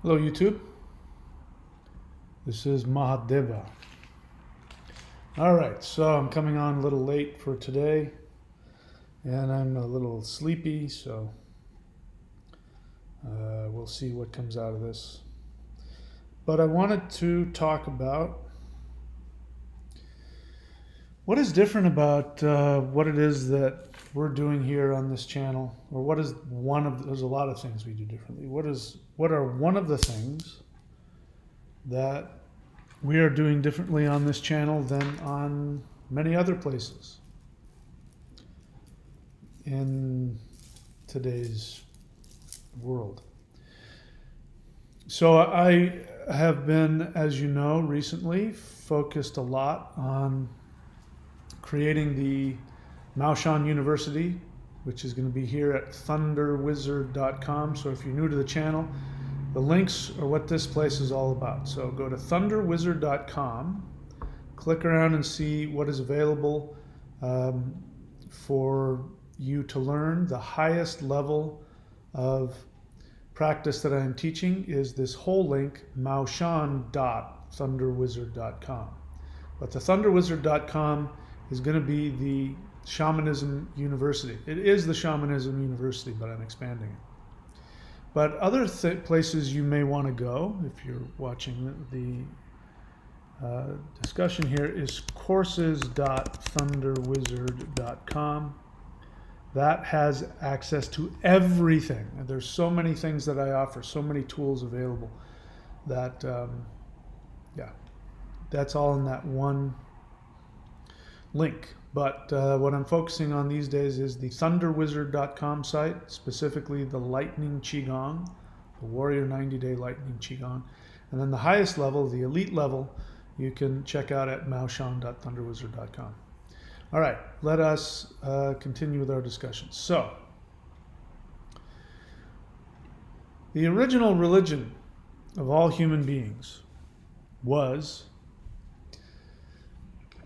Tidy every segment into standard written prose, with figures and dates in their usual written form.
Hello YouTube, this is Mahadeva. Alright, so I'm coming on a little late for today and I'm a little sleepy, so we'll see what comes out of this. But I wanted to talk about what is different about what it is that we're doing here on this channel, or what is there's a lot of things we do differently. What are one of the things that we are doing differently on this channel than on many other places in today's world? So I have been, as you know, recently focused a lot on creating the Maoshan University, which is going to be here at thunderwizard.com. So if you're new to the channel, the links are what this place is all about. So go to thunderwizard.com, click around and see what is available for you to learn. The highest level of practice that I am teaching is this whole link, maoshan.thunderwizard.com. But the thunderwizard.com is going to be the Shamanism University. It is the Shamanism University, but I'm expanding it. But other places you may want to go, if you're watching the discussion here, is courses.thunderwizard.com. That has access to everything. And there's so many things that I offer, so many tools available that, that's all in that one link. But what I'm focusing on these days is the thunderwizard.com site, specifically the Lightning Qigong, the Warrior 90-Day Lightning Qigong. And then the highest level, the elite level, you can check out at maoshan.thunderwizard.com. All right, let us continue with our discussion. So, the original religion of all human beings was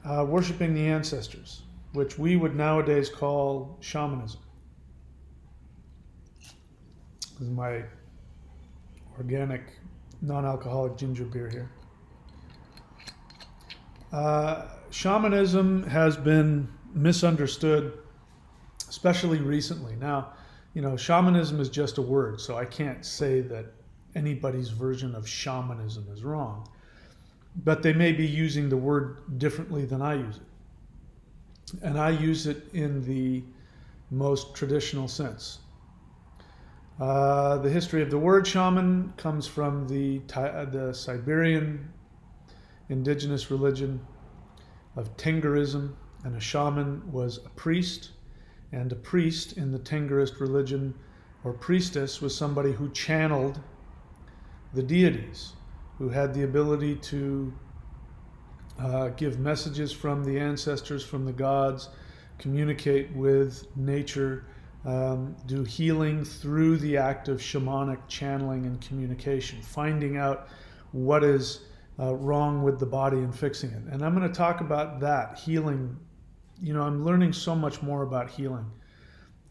worshiping the ancestors, which we would nowadays call shamanism. This is my organic, non-alcoholic ginger beer here. Shamanism has been misunderstood, especially recently. Now, shamanism is just a word, so I can't say that anybody's version of shamanism is wrong. But they may be using the word differently than I use it. And I use it in the most traditional sense. The history of the word shaman comes from the Siberian indigenous religion of Tengerism, and a shaman was a priest, and a priest in the Tengerist religion, or priestess, was somebody who channeled the deities, who had the ability to give messages from the ancestors, from the gods, communicate with nature, do healing through the act of shamanic channeling and communication, finding out what is wrong with the body and fixing it. And I'm going to talk about that, healing. I'm learning so much more about healing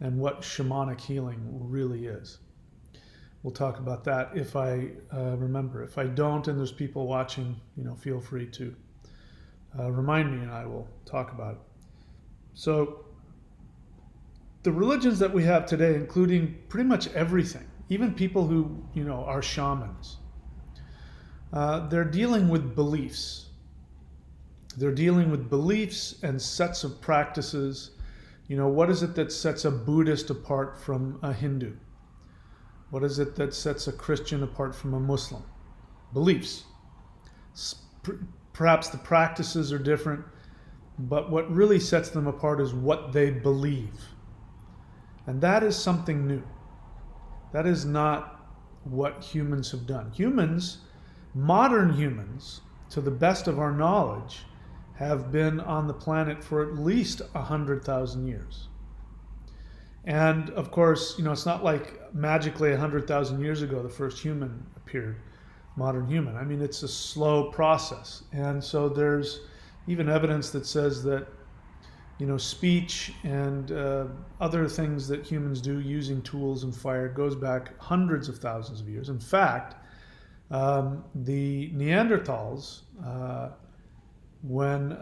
and what shamanic healing really is. We'll talk about that if I remember. If I don't, and there's people watching, feel free to remind me and I will talk about it. So the religions that we have today, including pretty much everything, even people who, are shamans, they're dealing with beliefs. They're dealing with beliefs and sets of practices. What is it that sets a Buddhist apart from a Hindu? What is it that sets a Christian apart from a Muslim? Beliefs. Perhaps the practices are different, but what really sets them apart is what they believe. And that is something new. That is not what humans have done. Modern humans, to the best of our knowledge, have been on the planet for at least 100,000 years. And of course, it's not like magically 100,000 years ago the first human appeared, modern human. I mean, it's a slow process. And so there's even evidence that says that, speech and other things that humans do using tools and fire goes back hundreds of thousands of years. In fact, The Neanderthals, when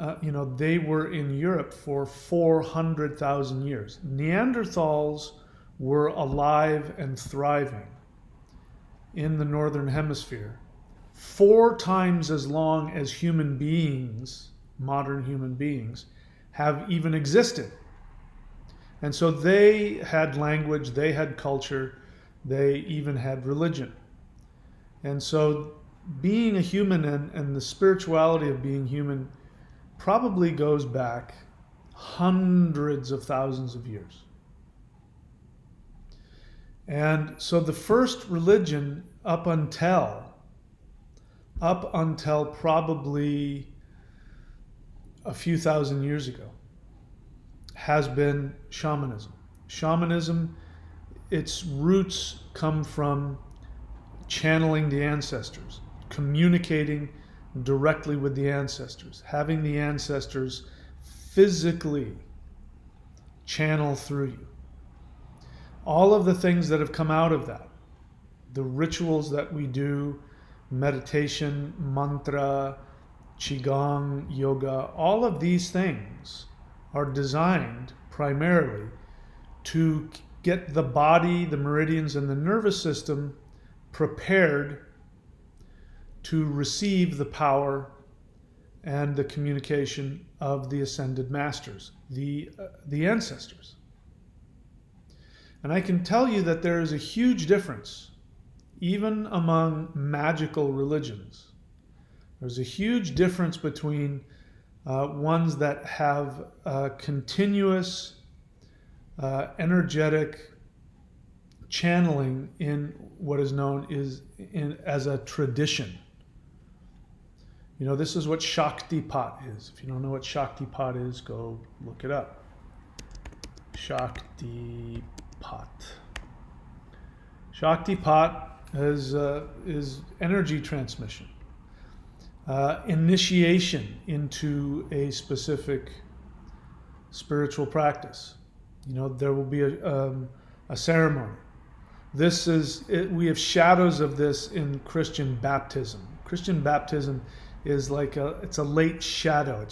they were in Europe for 400,000 years. Neanderthals were alive and thriving in the northern hemisphere 4 times as long as human beings, modern human beings, have even existed. And so they had language, they had culture, they even had religion. And so being a human and the spirituality of being human probably goes back hundreds of thousands of years. And so the first religion up until probably a few thousand years ago has been shamanism. Shamanism, its roots come from channeling the ancestors, communicating directly with the ancestors, having the ancestors physically channel through you. All of the things that have come out of that, the rituals that we do, meditation, mantra, qigong, yoga, all of these things are designed primarily to get the body, the meridians, and the nervous system prepared to receive the power and the communication of the ascended masters, the ancestors. And I can tell you that there is a huge difference, even among magical religions. There's a huge difference between ones that have continuous energetic channeling in what is known as a tradition. This is what Shaktipat is. If you don't know what Shaktipat is, go look it up. Shaktipat. Shaktipat is energy transmission, initiation into a specific spiritual practice. There will be a ceremony. We have shadows of this in Christian baptism. Christian baptism is like it's a late shadow.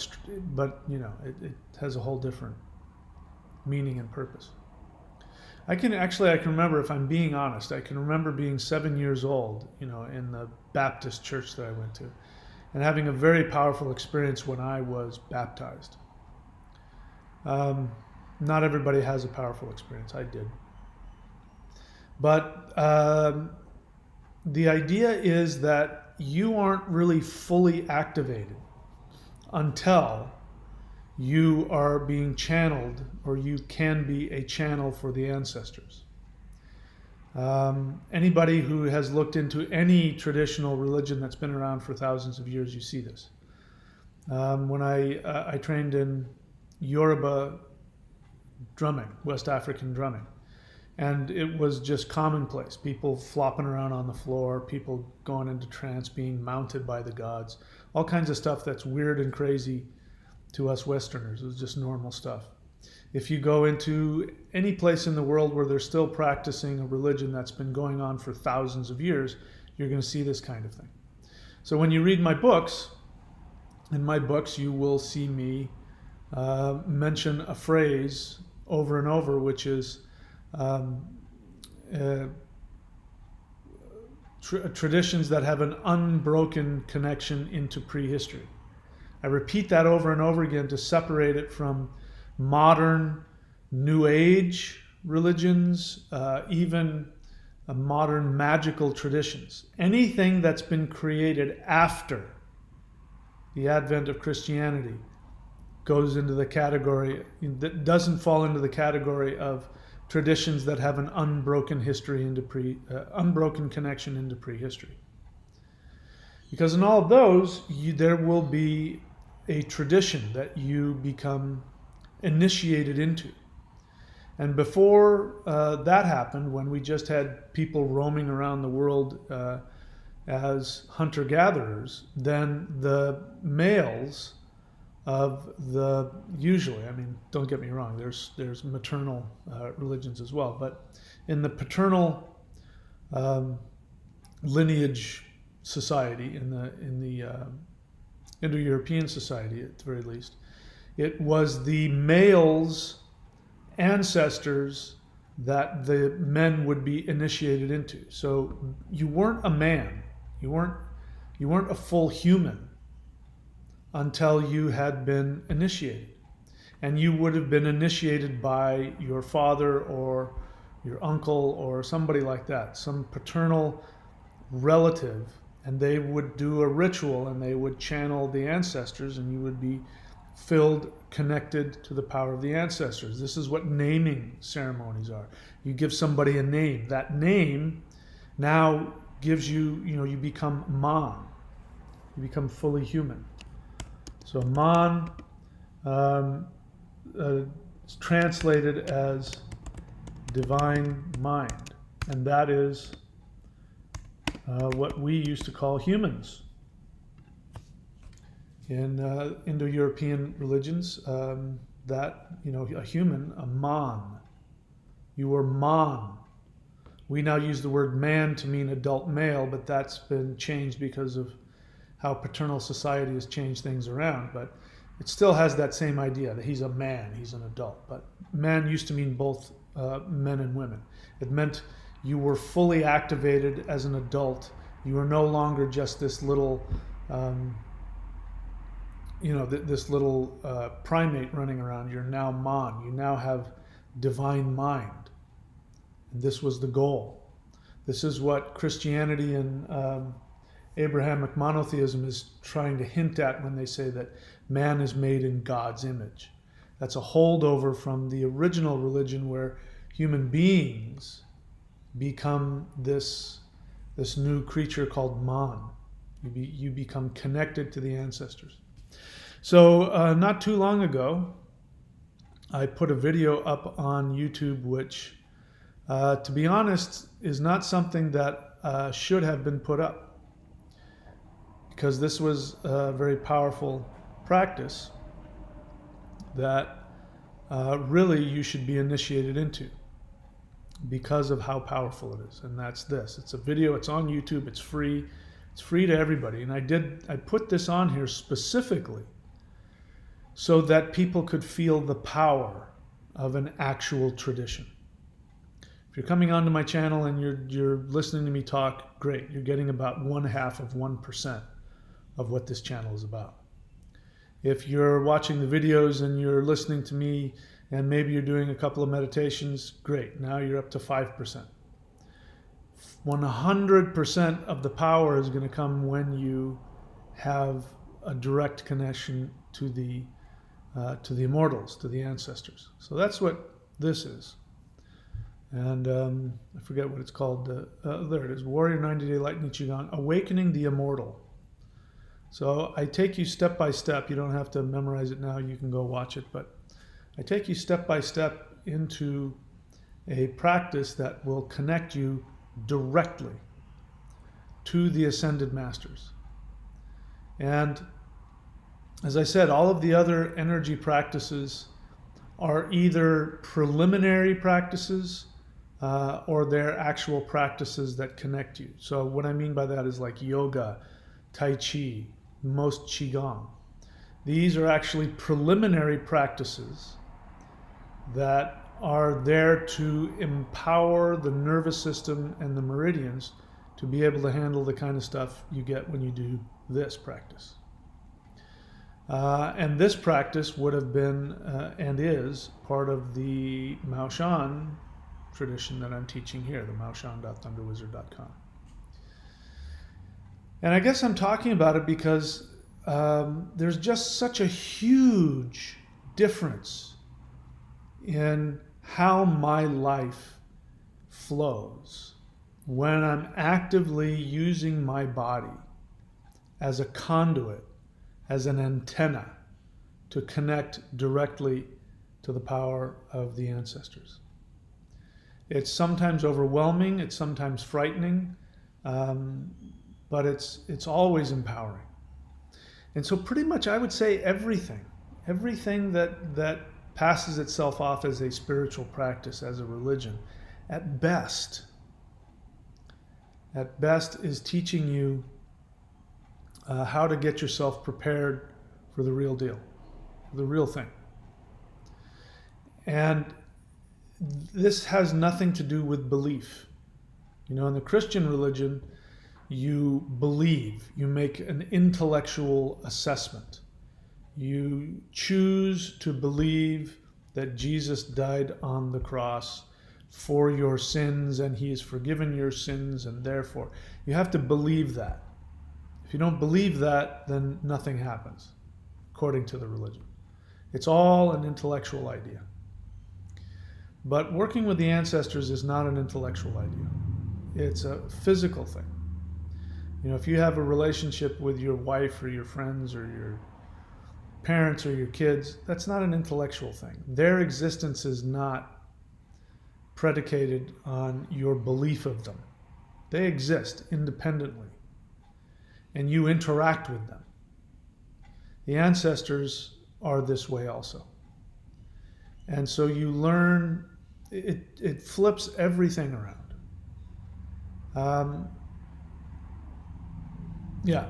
But it has a whole different meaning and purpose. I can remember, if I'm being honest, I can remember being 7 years old, in the Baptist church that I went to, and having a very powerful experience when I was baptized. Not everybody has a powerful experience. I did. But the idea is that you aren't really fully activated until you are being channeled, or you can be a channel for the ancestors. Anybody who has looked into any traditional religion that's been around for thousands of years, you see this. When I trained in Yoruba drumming, West African drumming, and it was just commonplace. People flopping around on the floor, people going into trance, being mounted by the gods, all kinds of stuff that's weird and crazy to us Westerners. It was just normal stuff. If you go into any place in the world where they're still practicing a religion that's been going on for thousands of years, you're going to see this kind of thing. So when you read my books, in my books you will see me mention a phrase over and over, which is traditions that have an unbroken connection into prehistory. I repeat that over and over again to separate it from modern New Age religions, even modern magical traditions. Anything that's been created after the advent of Christianity goes into the category, that doesn't fall into the category of traditions that have an unbroken history unbroken connection into prehistory. Because in all of those, there will be a tradition that you become initiated into. And before that happened, when we just had people roaming around the world as hunter-gatherers, then the males of usually, don't get me wrong, there's maternal religions as well, but in the paternal lineage society, in the Indo-European society at the very least. It was the male's ancestors that the men would be initiated into. So you weren't a man, you weren't a full human until you had been initiated. And you would have been initiated by your father or your uncle or somebody like that, some paternal relative, and they would do a ritual and they would channel the ancestors, and you would be filled, connected to the power of the ancestors. This is what naming ceremonies are. You give somebody a name. That name now gives you, you become man. You become fully human. So man is translated as divine mind, and that is what we used to call humans. In Indo-European religions, that, a human, a man. You were man. We now use the word man to mean adult male, but that's been changed because of how paternal society has changed things around. But it still has that same idea that he's a man, he's an adult. But man used to mean both men and women. It meant you were fully activated as an adult. You were no longer just this little this little primate running around. You're now man. You now have divine mind. And this was the goal. This is what Christianity and Abrahamic monotheism is trying to hint at when they say that man is made in God's image. That's a holdover from the original religion where human beings become this new creature called man. You become connected to the ancestors. So not too long ago, I put a video up on YouTube, which, to be honest, is not something that should have been put up, because this was a very powerful practice that really you should be initiated into because of how powerful it is. And that's this. It's a video. It's on YouTube. It's free. It's free to everybody. And I put this on here specifically so that people could feel the power of an actual tradition. If you're coming onto my channel and you're listening to me talk, great. You're getting about 1/2% of what this channel is about. If you're watching the videos and you're listening to me and maybe you're doing a couple of meditations, great. Now you're up to 5%. 100% of the power is going to come when you have a direct connection to the immortals, to the ancestors. So that's what this is. And I forget what it's called. There it is, Warrior 90-Day Light Nichigan, Awakening the Immortal. So I take you step by step. You don't have to memorize it now. You can go watch it. But I take you step by step into a practice that will connect you directly to the ascended masters. And as I said, all of the other energy practices are either preliminary practices or they're actual practices that connect you. So what I mean by that is like yoga, tai chi, most qigong. These are actually preliminary practices that are there to empower the nervous system and the meridians to be able to handle the kind of stuff you get when you do this practice. And this practice would have been and is part of the Maoshan tradition that I'm teaching here, the maoshan.thunderwizard.com. And I guess I'm talking about it because there's just such a huge difference in how my life flows when I'm actively using my body as a conduit, as an antenna to connect directly to the power of the ancestors. It's sometimes overwhelming, it's sometimes frightening, but it's always empowering. And so pretty much I would say everything that passes itself off as a spiritual practice, as a religion, at best is teaching you how to get yourself prepared for the real deal, the real thing. And this has nothing to do with belief. You know, in the Christian religion, you believe, you make an intellectual assessment. You choose to believe that Jesus died on the cross for your sins and he has forgiven your sins, and therefore you have to believe that. If you don't believe that, then nothing happens, according to the religion. It's all an intellectual idea. But working with the ancestors is not an intellectual idea. It's a physical thing. You know, if you have a relationship with your wife or your friends or your parents or your kids, that's not an intellectual thing. Their existence is not predicated on your belief of them. They exist independently, and you interact with them. The ancestors are this way also. And so you learn, it flips everything around.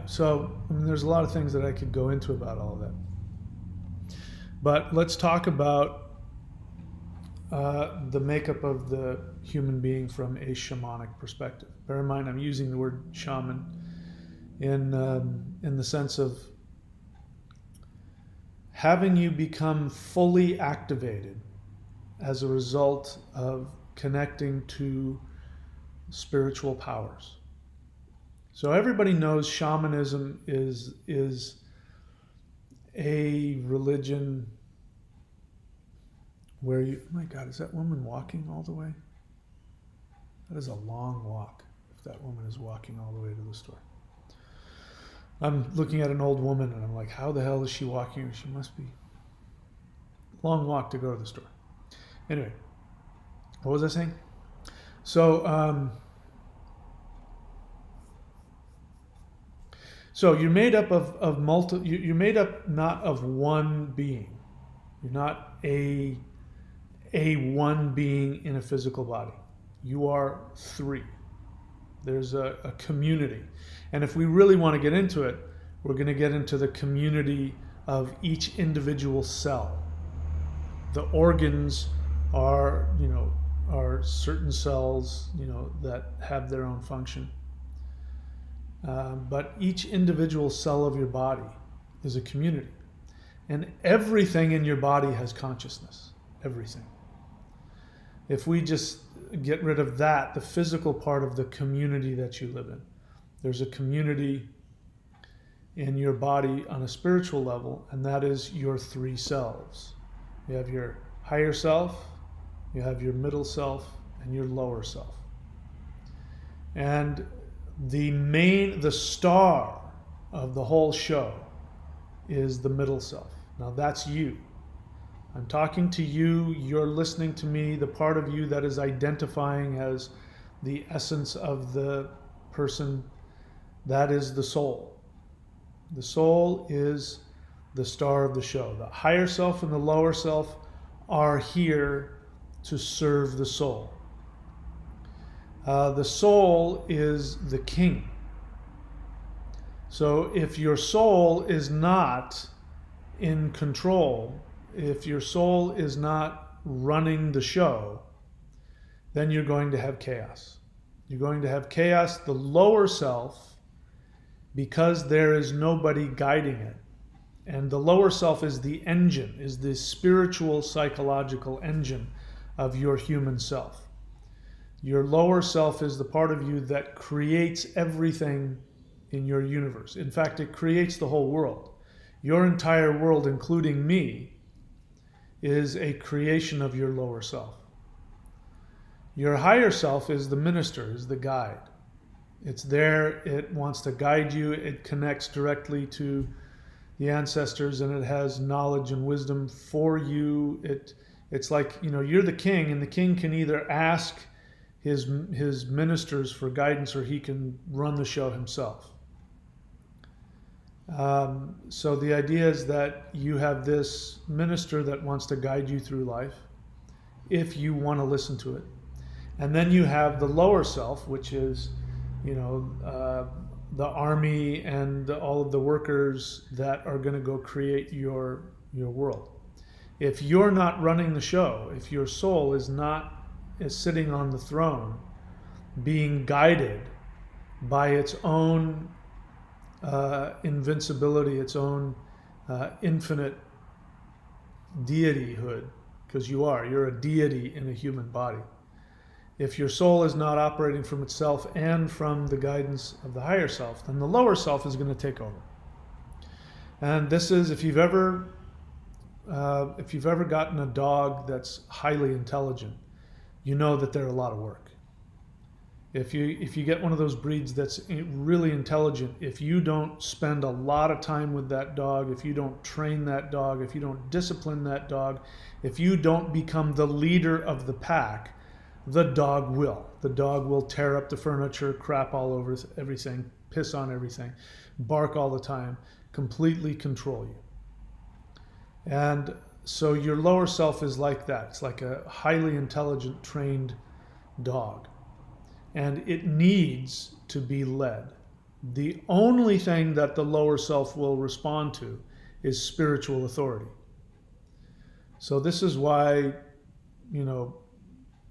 So I mean, there's a lot of things that I could go into about all of that. But let's talk about the makeup of the human being from a shamanic perspective. Bear in mind, I'm using the word shaman in the sense of having you become fully activated as a result of connecting to spiritual powers. So everybody knows shamanism is a religion where you, oh my God, is that woman walking all the way? That is a long walk if that woman is walking all the way to the store. I'm looking at an old woman and I'm like, how the hell is she walking? She must be long walk to go to the store. Anyway, what was I saying? So, so you're made up of you're made up not of one being. You're not a one being in a physical body. You are three. There's a community. And if we really want to get into it, we're going to get into the community of each individual cell. The organs are certain cells, that have their own function. But each individual cell of your body is a community. And everything in your body has consciousness. Everything. If we just get rid of that, the physical part of the community that you live in, there's a community in your body on a spiritual level, and that is your three selves. You have your higher self, you have your middle self, and your lower self. And the star of the whole show is the middle self. Now that's you. I'm talking to you, you're listening to me, the part of you that is identifying as the essence of the person, that is the soul. The soul is the star of the show. The higher self and the lower self are here to serve the soul. The soul is the king. So if your soul is not in control, if your soul is not running the show, then you're going to have chaos. You're going to have chaos. The lower self, because there is nobody guiding it, and the lower self is the engine, is the spiritual, psychological engine of your human self. Your lower self is the part of you that creates everything in your universe. In fact, it creates the whole world. Your entire world, including me, is a creation of your lower self. Your higher self is the minister, is the guide. It's there, it wants to guide you, it connects directly to the ancestors, and it has knowledge and wisdom for you. It's like, you're the king, and the king can either ask his ministers for guidance, or he can run the show himself. So the idea is that you have this minister that wants to guide you through life, if you want to listen to it. And then you have the lower self, which is, the army and all of the workers that are going to go create your world. If you're not running the show, if your soul is sitting on the throne, being guided by its own invincibility, its own infinite deityhood, because you're a deity in a human body. If your soul is not operating from itself and from the guidance of the higher self, then the lower self is going to take over. And this is, if you've ever gotten a dog that's highly intelligent, you know that they're a lot of work. If you get one of those breeds that's really intelligent, if you don't spend a lot of time with that dog, if you don't train that dog, if you don't discipline that dog, if you don't become the leader of the pack, the dog will. The dog will tear up the furniture, crap all over everything, piss on everything, bark all the time, completely control you. And so your lower self is like that. It's like a highly intelligent, trained dog. And it needs to be led. The only thing that the lower self will respond to is spiritual authority. So this is why,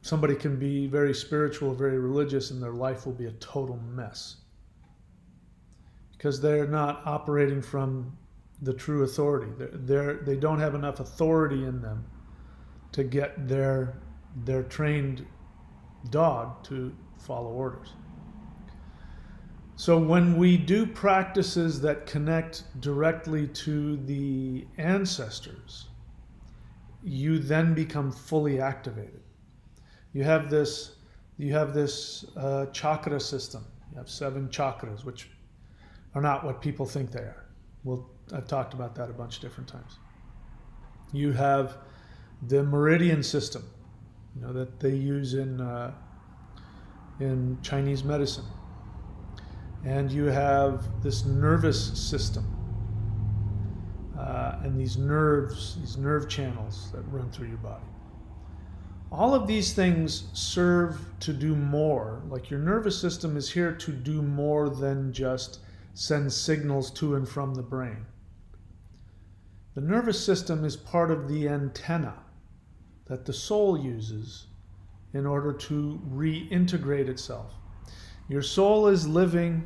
somebody can be very spiritual, very religious, and their life will be a total mess. Because they're not operating from the true authority. They don't have enough authority in them to get their trained dog to follow orders. So when we do practices that connect directly to the ancestors, you then become fully activated. You have this chakra system. You have 7 chakras, which are not what people think they are. I've talked about that a bunch of different times. You have the meridian system, that they use in Chinese medicine. And you have this nervous system, and these nerve channels that run through your body. All of these things serve to do more. Like your nervous system is here to do more than just send signals to and from the brain. The nervous system is part of the antenna that the soul uses in order to reintegrate itself. Your soul is living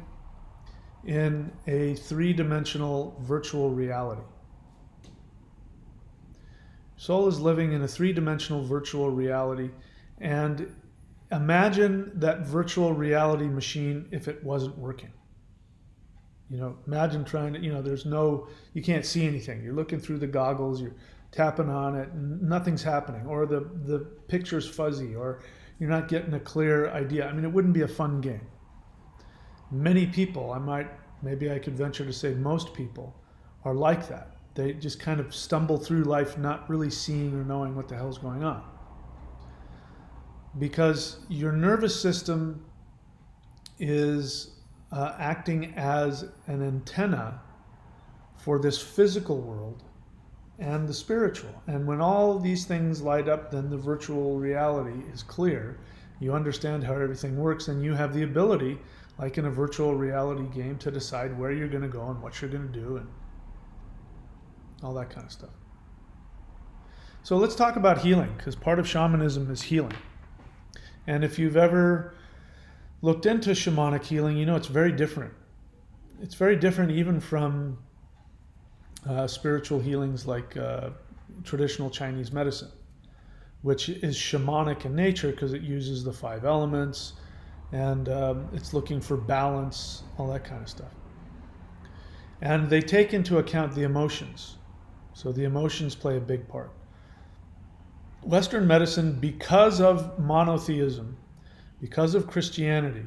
in a 3-dimensional virtual reality. Soul is living in a 3-dimensional virtual reality, and imagine that virtual reality machine if it wasn't working. Imagine trying to, you can't see anything. You're looking through the goggles, you're tapping on it, and nothing's happening, or the picture's fuzzy, or you're not getting a clear idea. It wouldn't be a fun game. Many people, maybe I could venture to say most people, are like that. They just kind of stumble through life not really seeing or knowing what the hell's going on. Because your nervous system is acting as an antenna for this physical world and the spiritual. And when all these things light up, then the virtual reality is clear. You understand how everything works, and you have the ability, like in a virtual reality game, to decide where you're going to go and what you're going to do and all that kind of stuff. So let's talk about healing, because part of shamanism is healing. And if you've ever looked into shamanic healing, it's very different. It's very different even from spiritual healings like traditional Chinese medicine, which is shamanic in nature because it uses the 5 elements and it's looking for balance, all that kind of stuff. And they take into account the emotions. So the emotions play a big part. Western medicine, because of monotheism, because of Christianity,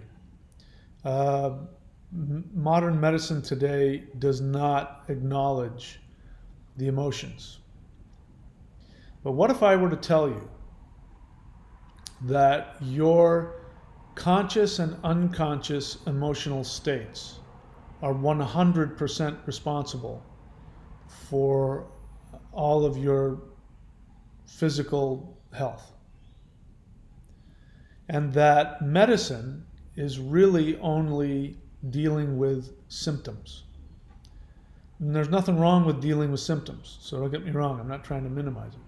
modern medicine today does not acknowledge the emotions. But what if I were to tell you that your conscious and unconscious emotional states are 100% responsible for all of your physical health? And that medicine is really only dealing with symptoms. And there's nothing wrong with dealing with symptoms, so don't get me wrong, I'm not trying to minimize it.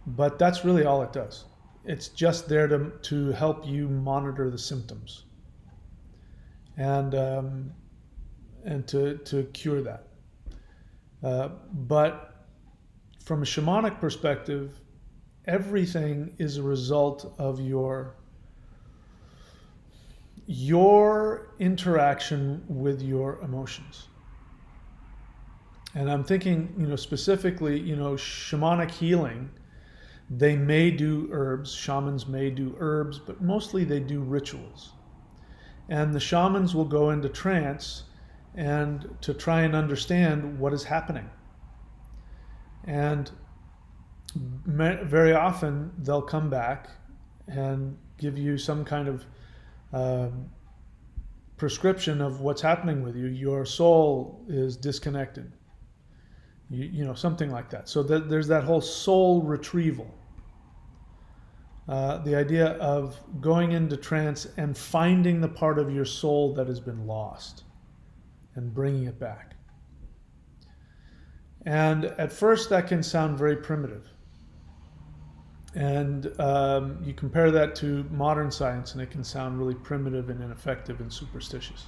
But that's really all it does. It's just there to help you monitor the symptoms and to cure that. But from a shamanic perspective, everything is a result of your interaction with your emotions. And I'm thinking, specifically, shamanic healing, they may do herbs, shamans may do herbs, but mostly they do rituals. And the shamans will go into trance and to try and understand what is happening. And very often they'll come back and give you some kind of prescription of what's happening with you. Your soul is disconnected. Something like that. So there's that whole soul retrieval. The idea of going into trance and finding the part of your soul that has been lost and bringing it back. And at first that can sound very primitive. And you compare that to modern science and it can sound really primitive and ineffective and superstitious.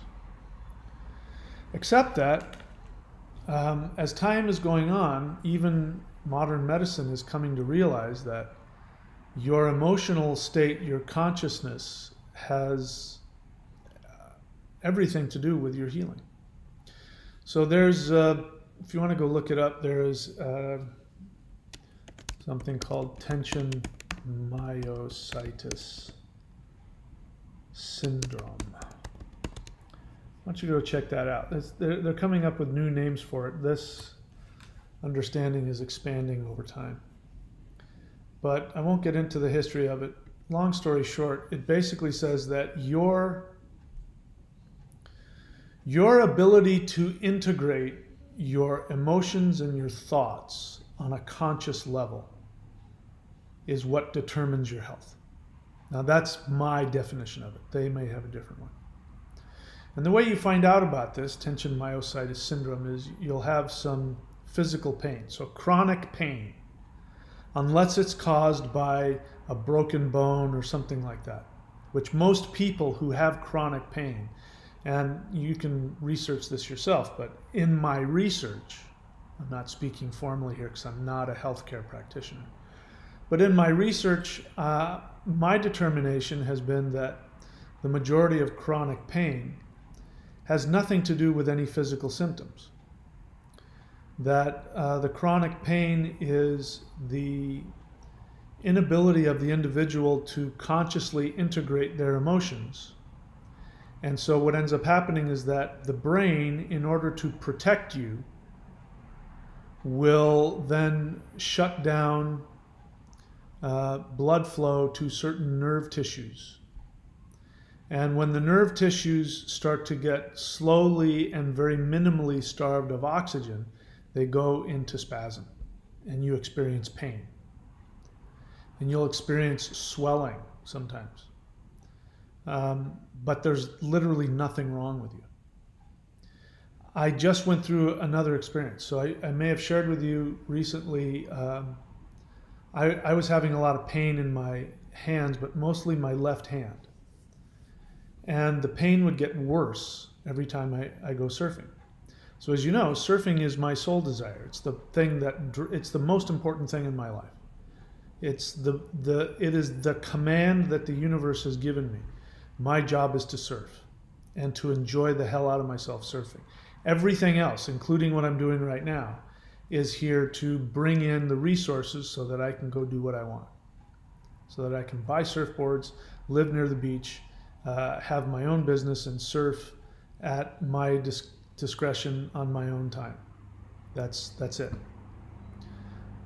Except that as time is going on, even modern medicine is coming to realize that your emotional state, your consciousness, has everything to do with your healing. So there's, if you want to go look it up, there's something called tension myositis syndrome. Why don't you go check that out? They're coming up with new names for it. This understanding is expanding over time. But I won't get into the history of it. Long story short, it basically says that your ability to integrate your emotions and your thoughts on a conscious level is what determines your health. Now that's my definition of it. They may have a different one. And the way you find out about this, tension myositis syndrome, is you'll have some physical pain. So chronic pain, unless it's caused by a broken bone or something like that, which most people who have chronic pain, and you can research this yourself, but in my research, I'm not speaking formally here because I'm not a healthcare practitioner, but in my research, my determination has been that the majority of chronic pain has nothing to do with any physical symptoms. That the chronic pain is the inability of the individual to consciously integrate their emotions. And so what ends up happening is that the brain, in order to protect you, will then shut down blood flow to certain nerve tissues. And when the nerve tissues start to get slowly and very minimally starved of oxygen, they go into spasm and you experience pain. And you'll experience swelling sometimes. But there's literally nothing wrong with you. I just went through another experience. So I may have shared with you recently, I was having a lot of pain in my hands, but mostly my left hand. And the pain would get worse every time I go surfing. So as you know, surfing is my soul desire. It's the thing it's the most important thing in my life. It is the command that the universe has given me. My job is to surf and to enjoy the hell out of myself surfing. Everything else, including what I'm doing right now, is here to bring in the resources so that I can go do what I want. So that I can buy surfboards, live near the beach, have my own business and surf at my discretion on my own time. That's it.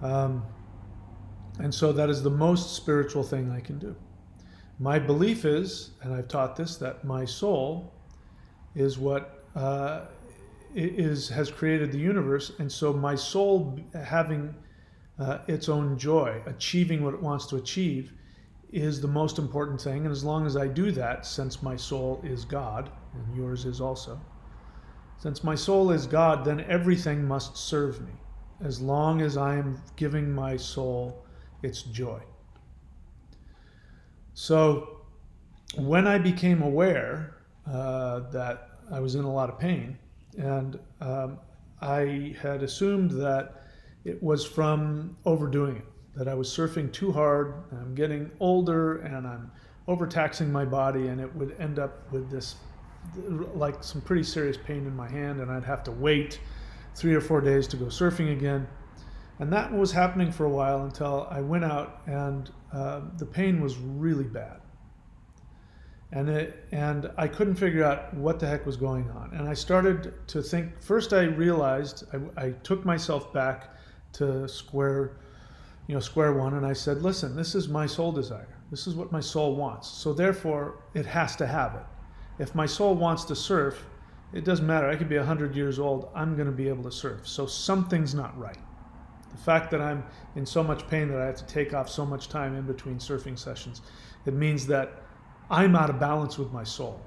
And so that is the most spiritual thing I can do. My belief is, and I've taught this, that my soul is what has created the universe, and so my soul having its own joy, achieving what it wants to achieve, is the most important thing. And as long as I do that, since my soul is God, and yours is also. Since my soul is God, then everything must serve me, as long as I am giving my soul its joy. So when I became aware that I was in a lot of pain, and I had assumed that it was from overdoing it, that I was surfing too hard, and I'm getting older, and I'm overtaxing my body, and it would end up with this, like some pretty serious pain in my hand, and I'd have to wait 3 or 4 days to go surfing again. And that was happening for a while until I went out, and the pain was really bad. And I couldn't figure out what the heck was going on. And I started to think, first I realized, I took myself back to square one, and I said, listen, this is my soul desire. This is what my soul wants. So therefore, it has to have it. If my soul wants to surf, it doesn't matter. I could be 100 years old. I'm going to be able to surf. So something's not right. The fact that I'm in so much pain that I have to take off so much time in between surfing sessions, it means that I'm out of balance with my soul.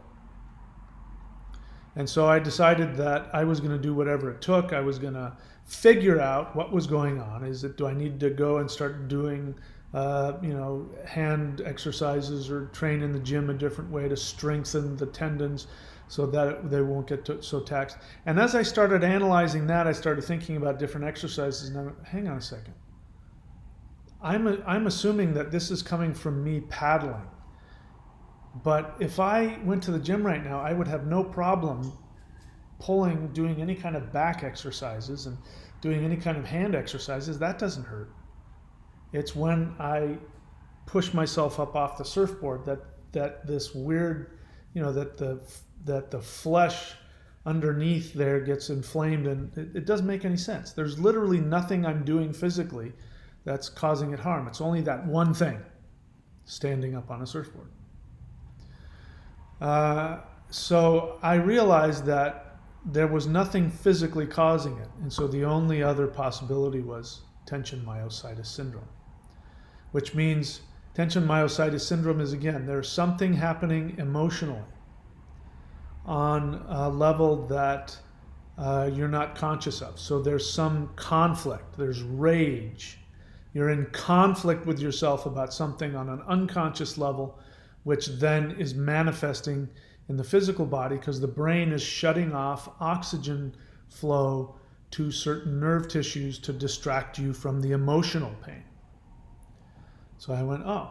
And so I decided that I was going to do whatever it took. I was going to figure out what was going on. Do I need to go and start doing hand exercises or train in the gym a different way to strengthen the tendons so that they won't get so taxed. And as I started analyzing that, I started thinking about different exercises, and I went, hang on a second. I'm assuming that this is coming from me paddling. But if I went to the gym right now, I would have no problem doing any kind of back exercises and doing any kind of hand exercises. That doesn't hurt. It's when I push myself up off the surfboard that this weird, that the flesh underneath there gets inflamed, and it doesn't make any sense. There's literally nothing I'm doing physically that's causing it harm. It's only that one thing, standing up on a surfboard. So I realized that there was nothing physically causing it, and so the only other possibility was tension myositis syndrome, which means tension myositis syndrome is, again, there's something happening emotionally on a level that you're not conscious of. So there's some conflict, there's rage. You're in conflict with yourself about something on an unconscious level, which then is manifesting in the physical body because the brain is shutting off oxygen flow to certain nerve tissues to distract you from the emotional pain. So I went, oh,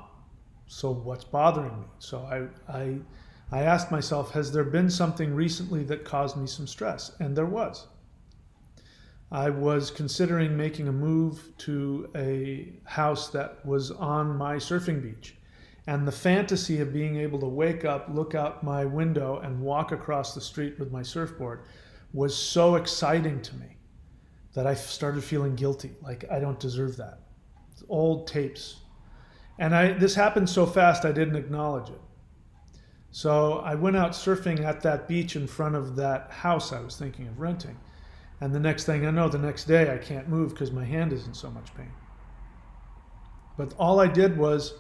so what's bothering me? So I asked myself, has there been something recently that caused me some stress? And there was. I was considering making a move to a house that was on my surfing beach. And the fantasy of being able to wake up, look out my window, and walk across the street with my surfboard was so exciting to me that I started feeling guilty, like I don't deserve that. It's old tapes. And this happened so fast I didn't acknowledge it. So I went out surfing at that beach in front of that house I was thinking of renting. And the next thing I know, the next day I can't move because my hand is in so much pain. But all I did was,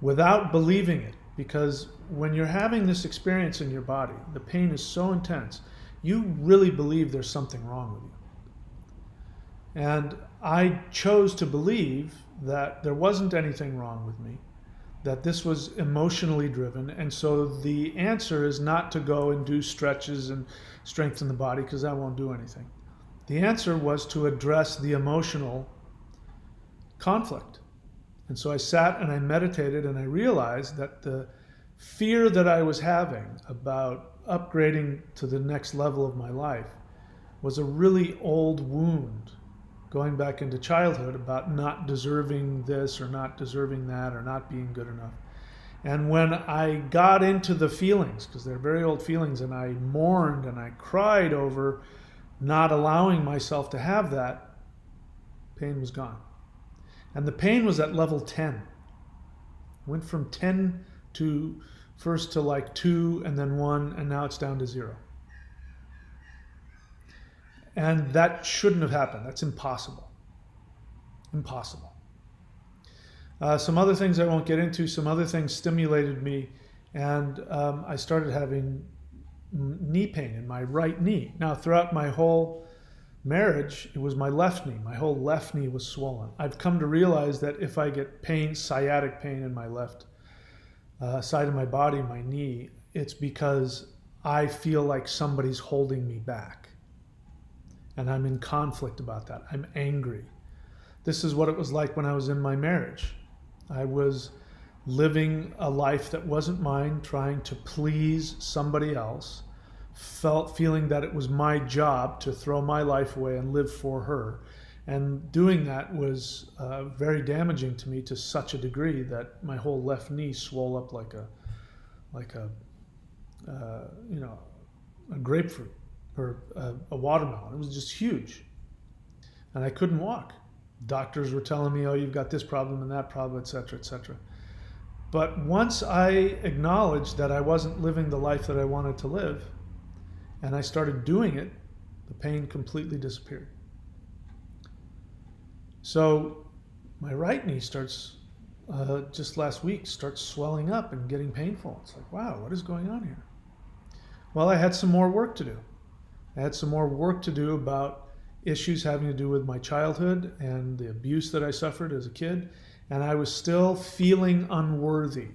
without believing it, because when you're having this experience in your body, the pain is so intense, you really believe there's something wrong with you. And I chose to believe that there wasn't anything wrong with me, that this was emotionally driven, and so the answer is not to go and do stretches and strengthen the body, because that won't do anything. The answer was to address the emotional conflict. And so I sat and I meditated, and I realized that the fear that I was having about upgrading to the next level of my life was a really old wound going back into childhood about not deserving this or not deserving that or not being good enough. And when I got into the feelings, because they're very old feelings, and I mourned and I cried over not allowing myself to have that, pain was gone. And the pain was at level 10. Went from 10 to first to like 2 and then 1, and now it's down to 0. And that shouldn't have happened. That's impossible. Impossible. Some other things I won't get into, some other things stimulated me, and I started having knee pain in my right knee. Now, throughout my whole marriage, it was my left knee. My whole left knee was swollen. I've come to realize that if I get pain, sciatic pain in my left side of my body, my knee, it's because I feel like somebody's holding me back. And I'm in conflict about that. I'm angry. This is what it was like when I was in my marriage. I was living a life that wasn't mine, trying to please somebody else, feeling that it was my job to throw my life away and live for her. And doing that was very damaging to me to such a degree that my whole left knee swelled up like a grapefruit or a watermelon. It was just huge. And I couldn't walk. Doctors were telling me, oh, you've got this problem and that problem, et cetera, et cetera. But once I acknowledged that I wasn't living the life that I wanted to live, and I started doing it, the pain completely disappeared. So my right knee starts, just last week, starts swelling up and getting painful. It's like, wow, what is going on here? Well, I had some more work to do. I had some more work to do about issues having to do with my childhood and the abuse that I suffered as a kid. And I was still feeling unworthy,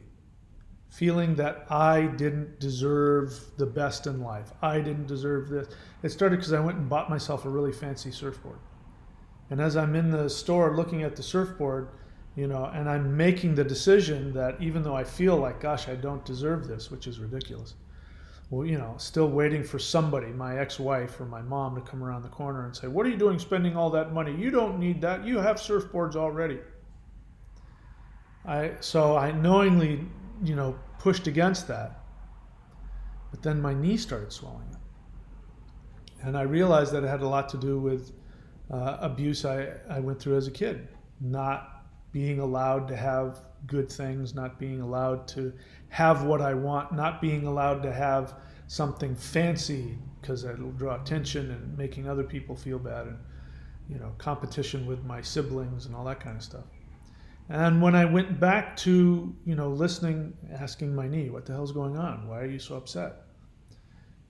feeling that I didn't deserve the best in life. I didn't deserve this. It started because I went and bought myself a really fancy surfboard. And as I'm in the store looking at the surfboard, and I'm making the decision that even though I feel like, gosh, I don't deserve this, which is ridiculous. Well, still waiting for somebody, my ex-wife or my mom, to come around the corner and say, what are you doing spending all that money? You don't need that. You have surfboards already. So I knowingly, pushed against that. But then my knee started swelling up. And I realized that it had a lot to do with abuse I went through as a kid. Not being allowed to have good things, not being allowed to have what I want, not being allowed to have something fancy because it'll draw attention and making other people feel bad, and competition with my siblings and all that kind of stuff. And when I went back to listening, asking my knee, what the hell's going on? Why are you so upset?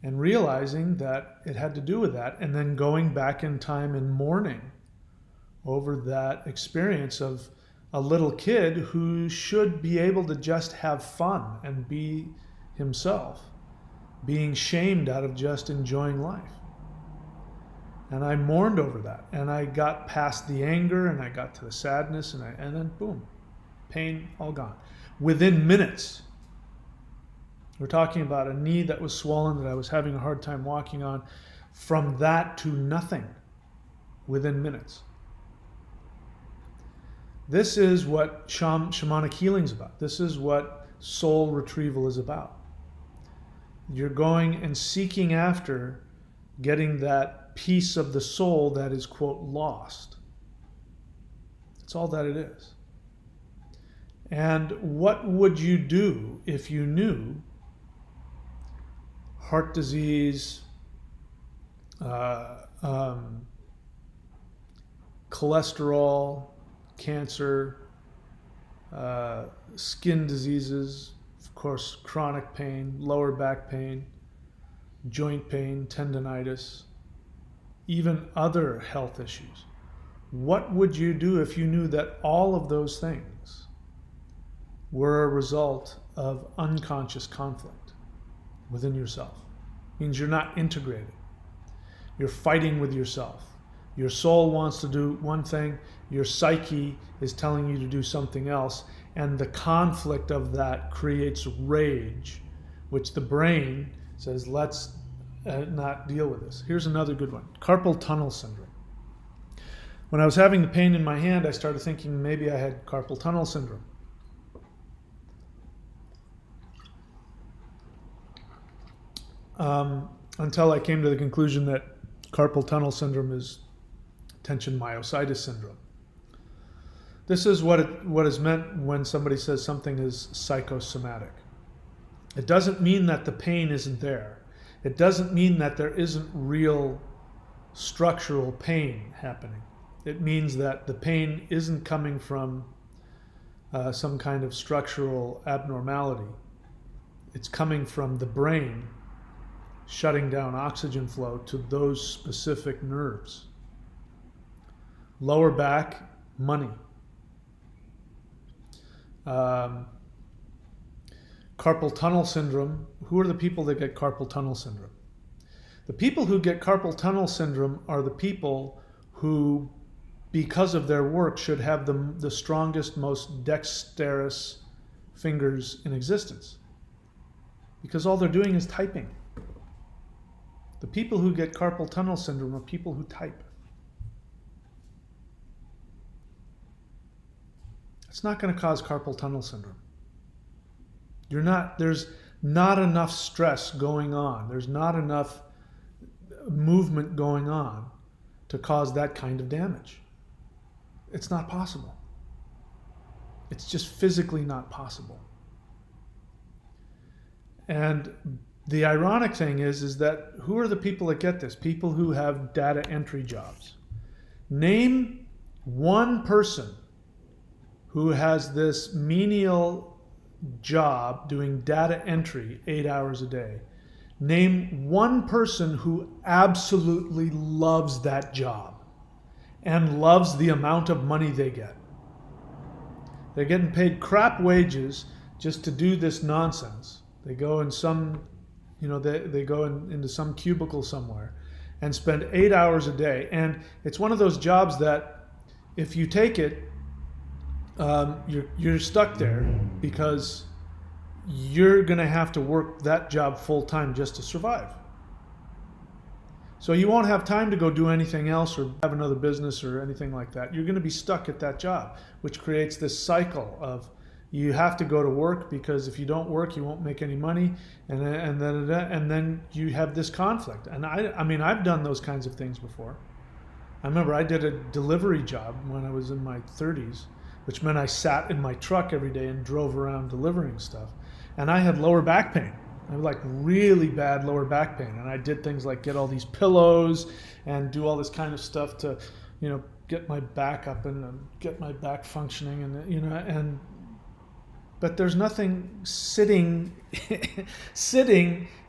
And realizing that it had to do with that, and then going back in time and mourning over that experience of a little kid who should be able to just have fun and be himself, being shamed out of just enjoying life. And I mourned over that, and I got past the anger, and I got to the sadness, and then boom, pain all gone. Within minutes. We're talking about a knee that was swollen that I was having a hard time walking on. From that to nothing within minutes. This is what shamanic healing is about. This is what soul retrieval is about. You're going and seeking after getting that piece of the soul that is, quote, lost. That's all that it is. And what would you do if you knew heart disease, cholesterol, cancer, skin diseases, of course, chronic pain, lower back pain, joint pain, tendonitis, even other health issues? What would you do if you knew that all of those things were a result of unconscious conflict within yourself? It means you're not integrated. You're fighting with yourself. Your soul wants to do one thing, your psyche is telling you to do something else, and the conflict of that creates rage, which the brain says, let's not deal with this. Here's another good one, carpal tunnel syndrome. When I was having the pain in my hand, I started thinking maybe I had carpal tunnel syndrome. Until I came to the conclusion that carpal tunnel syndrome is tension myositis syndrome. This is what is meant when somebody says something is psychosomatic. It doesn't mean that the pain isn't there. It doesn't mean that there isn't real structural pain happening. It means that the pain isn't coming from some kind of structural abnormality. It's coming from the brain shutting down oxygen flow to those specific nerves. Lower back, money. Carpal tunnel syndrome. Who are the people that get carpal tunnel syndrome? The people who get carpal tunnel syndrome are the people who, because of their work, should have the strongest, most dexterous fingers in existence. Because all they're doing is typing. The people who get carpal tunnel syndrome are people who type. It's not going to cause carpal tunnel syndrome. There's not enough stress going on. There's not enough movement going on to cause that kind of damage. It's not possible. It's just physically not possible. And the ironic thing is that who are the people that get this? People who have data entry jobs. Name one person who has this menial job doing data entry 8 hours a day. Name one person who absolutely loves that job and loves the amount of money they get. They're getting paid crap wages just to do this nonsense. They go in some, they go into some cubicle somewhere and spend 8 hours a day. And it's one of those jobs that if you take it, you're stuck there because you're going to have to work that job full time just to survive. So you won't have time to go do anything else or have another business or anything like that. You're going to be stuck at that job, which creates this cycle of you have to go to work because if you don't work, you won't make any money, and then you have this conflict. And I mean, I've done those kinds of things before. I remember I did a delivery job when I was in my 30s, which meant I sat in my truck every day and drove around delivering stuff. And I had lower back pain. I had like really bad lower back pain. And I did things like get all these pillows and do all this kind of stuff to, get my back up and get my back functioning. And, but there's nothing sitting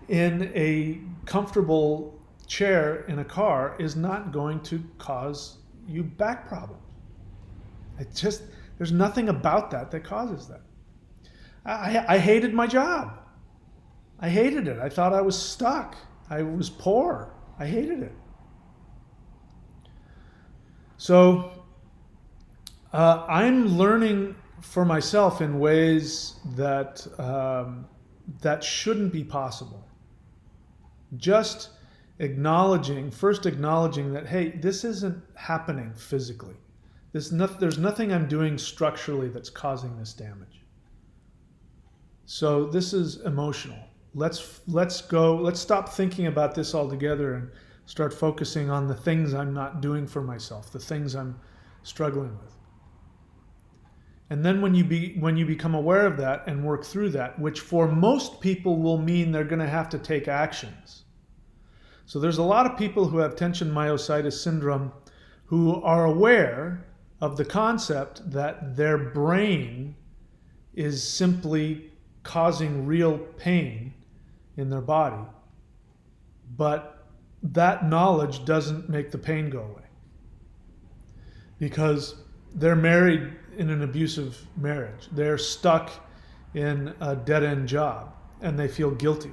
in a comfortable chair in a car is not going to cause you back problems. There's nothing about that causes that. I hated my job. I hated it. I thought I was stuck. I was poor. I hated it. So I'm learning for myself in ways that that shouldn't be possible. Just first acknowledging that, hey, this isn't happening physically. There's nothing I'm doing structurally that's causing this damage. So this is emotional. Let's stop thinking about this altogether and start focusing on the things I'm not doing for myself, the things I'm struggling with. And then when you become aware of that and work through that, which for most people will mean they're going to have to take actions. So there's a lot of people who have tension myositis syndrome who are aware of the concept that their brain is simply causing real pain in their body, but that knowledge doesn't make the pain go away because they're married in an abusive marriage. They're stuck in a dead-end job and they feel guilty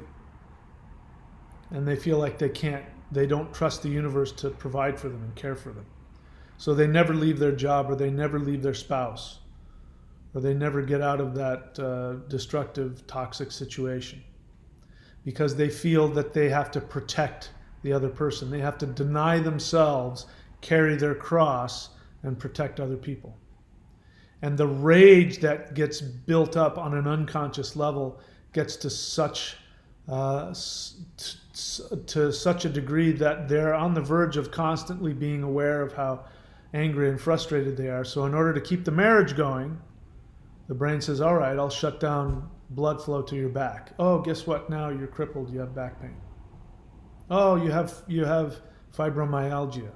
and they feel like they don't trust the universe to provide for them and care for them. So they never leave their job, or they never leave their spouse, or they never get out of that destructive, toxic situation because they feel that they have to protect the other person. They have to deny themselves, carry their cross, and protect other people. And the rage that gets built up on an unconscious level gets to such a degree that they're on the verge of constantly being aware of how angry and frustrated they are. So in order to keep the marriage going, the brain says, all right, I'll shut down blood flow to your back. Oh, guess what? Now you're crippled. You have back pain. Oh, you have fibromyalgia.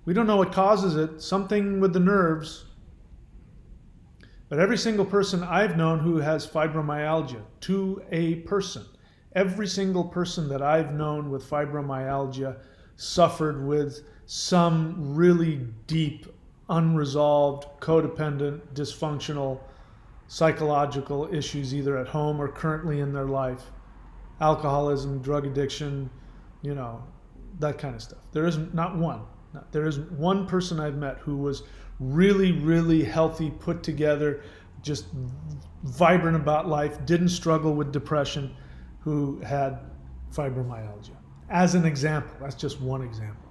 We don't know what causes it. Something with the nerves. But every single person I've known who has fibromyalgia, to a person, Every single person that I've known with fibromyalgia suffered with some really deep, unresolved, codependent, dysfunctional psychological issues, either at home or currently in their life. Alcoholism, drug addiction, that kind of stuff. There isn't one person I've met who was really, really healthy, put together, just vibrant about life, didn't struggle with depression, who had fibromyalgia. As an example, that's just one example.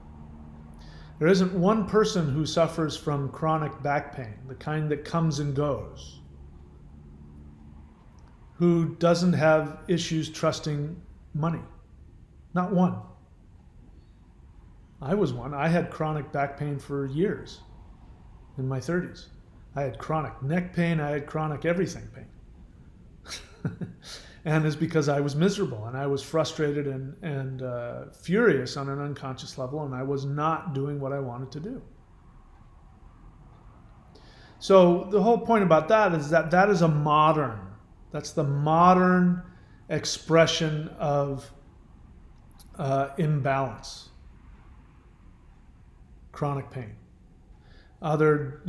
There isn't one person who suffers from chronic back pain, the kind that comes and goes, who doesn't have issues trusting money. Not one. I was one. I had chronic back pain for years in my 30s. I had chronic neck pain. I had chronic everything pain. And it's because I was miserable and I was frustrated and furious on an unconscious level, and I was not doing what I wanted to do. So the whole point about that is that is that's the modern expression of imbalance, chronic pain, other,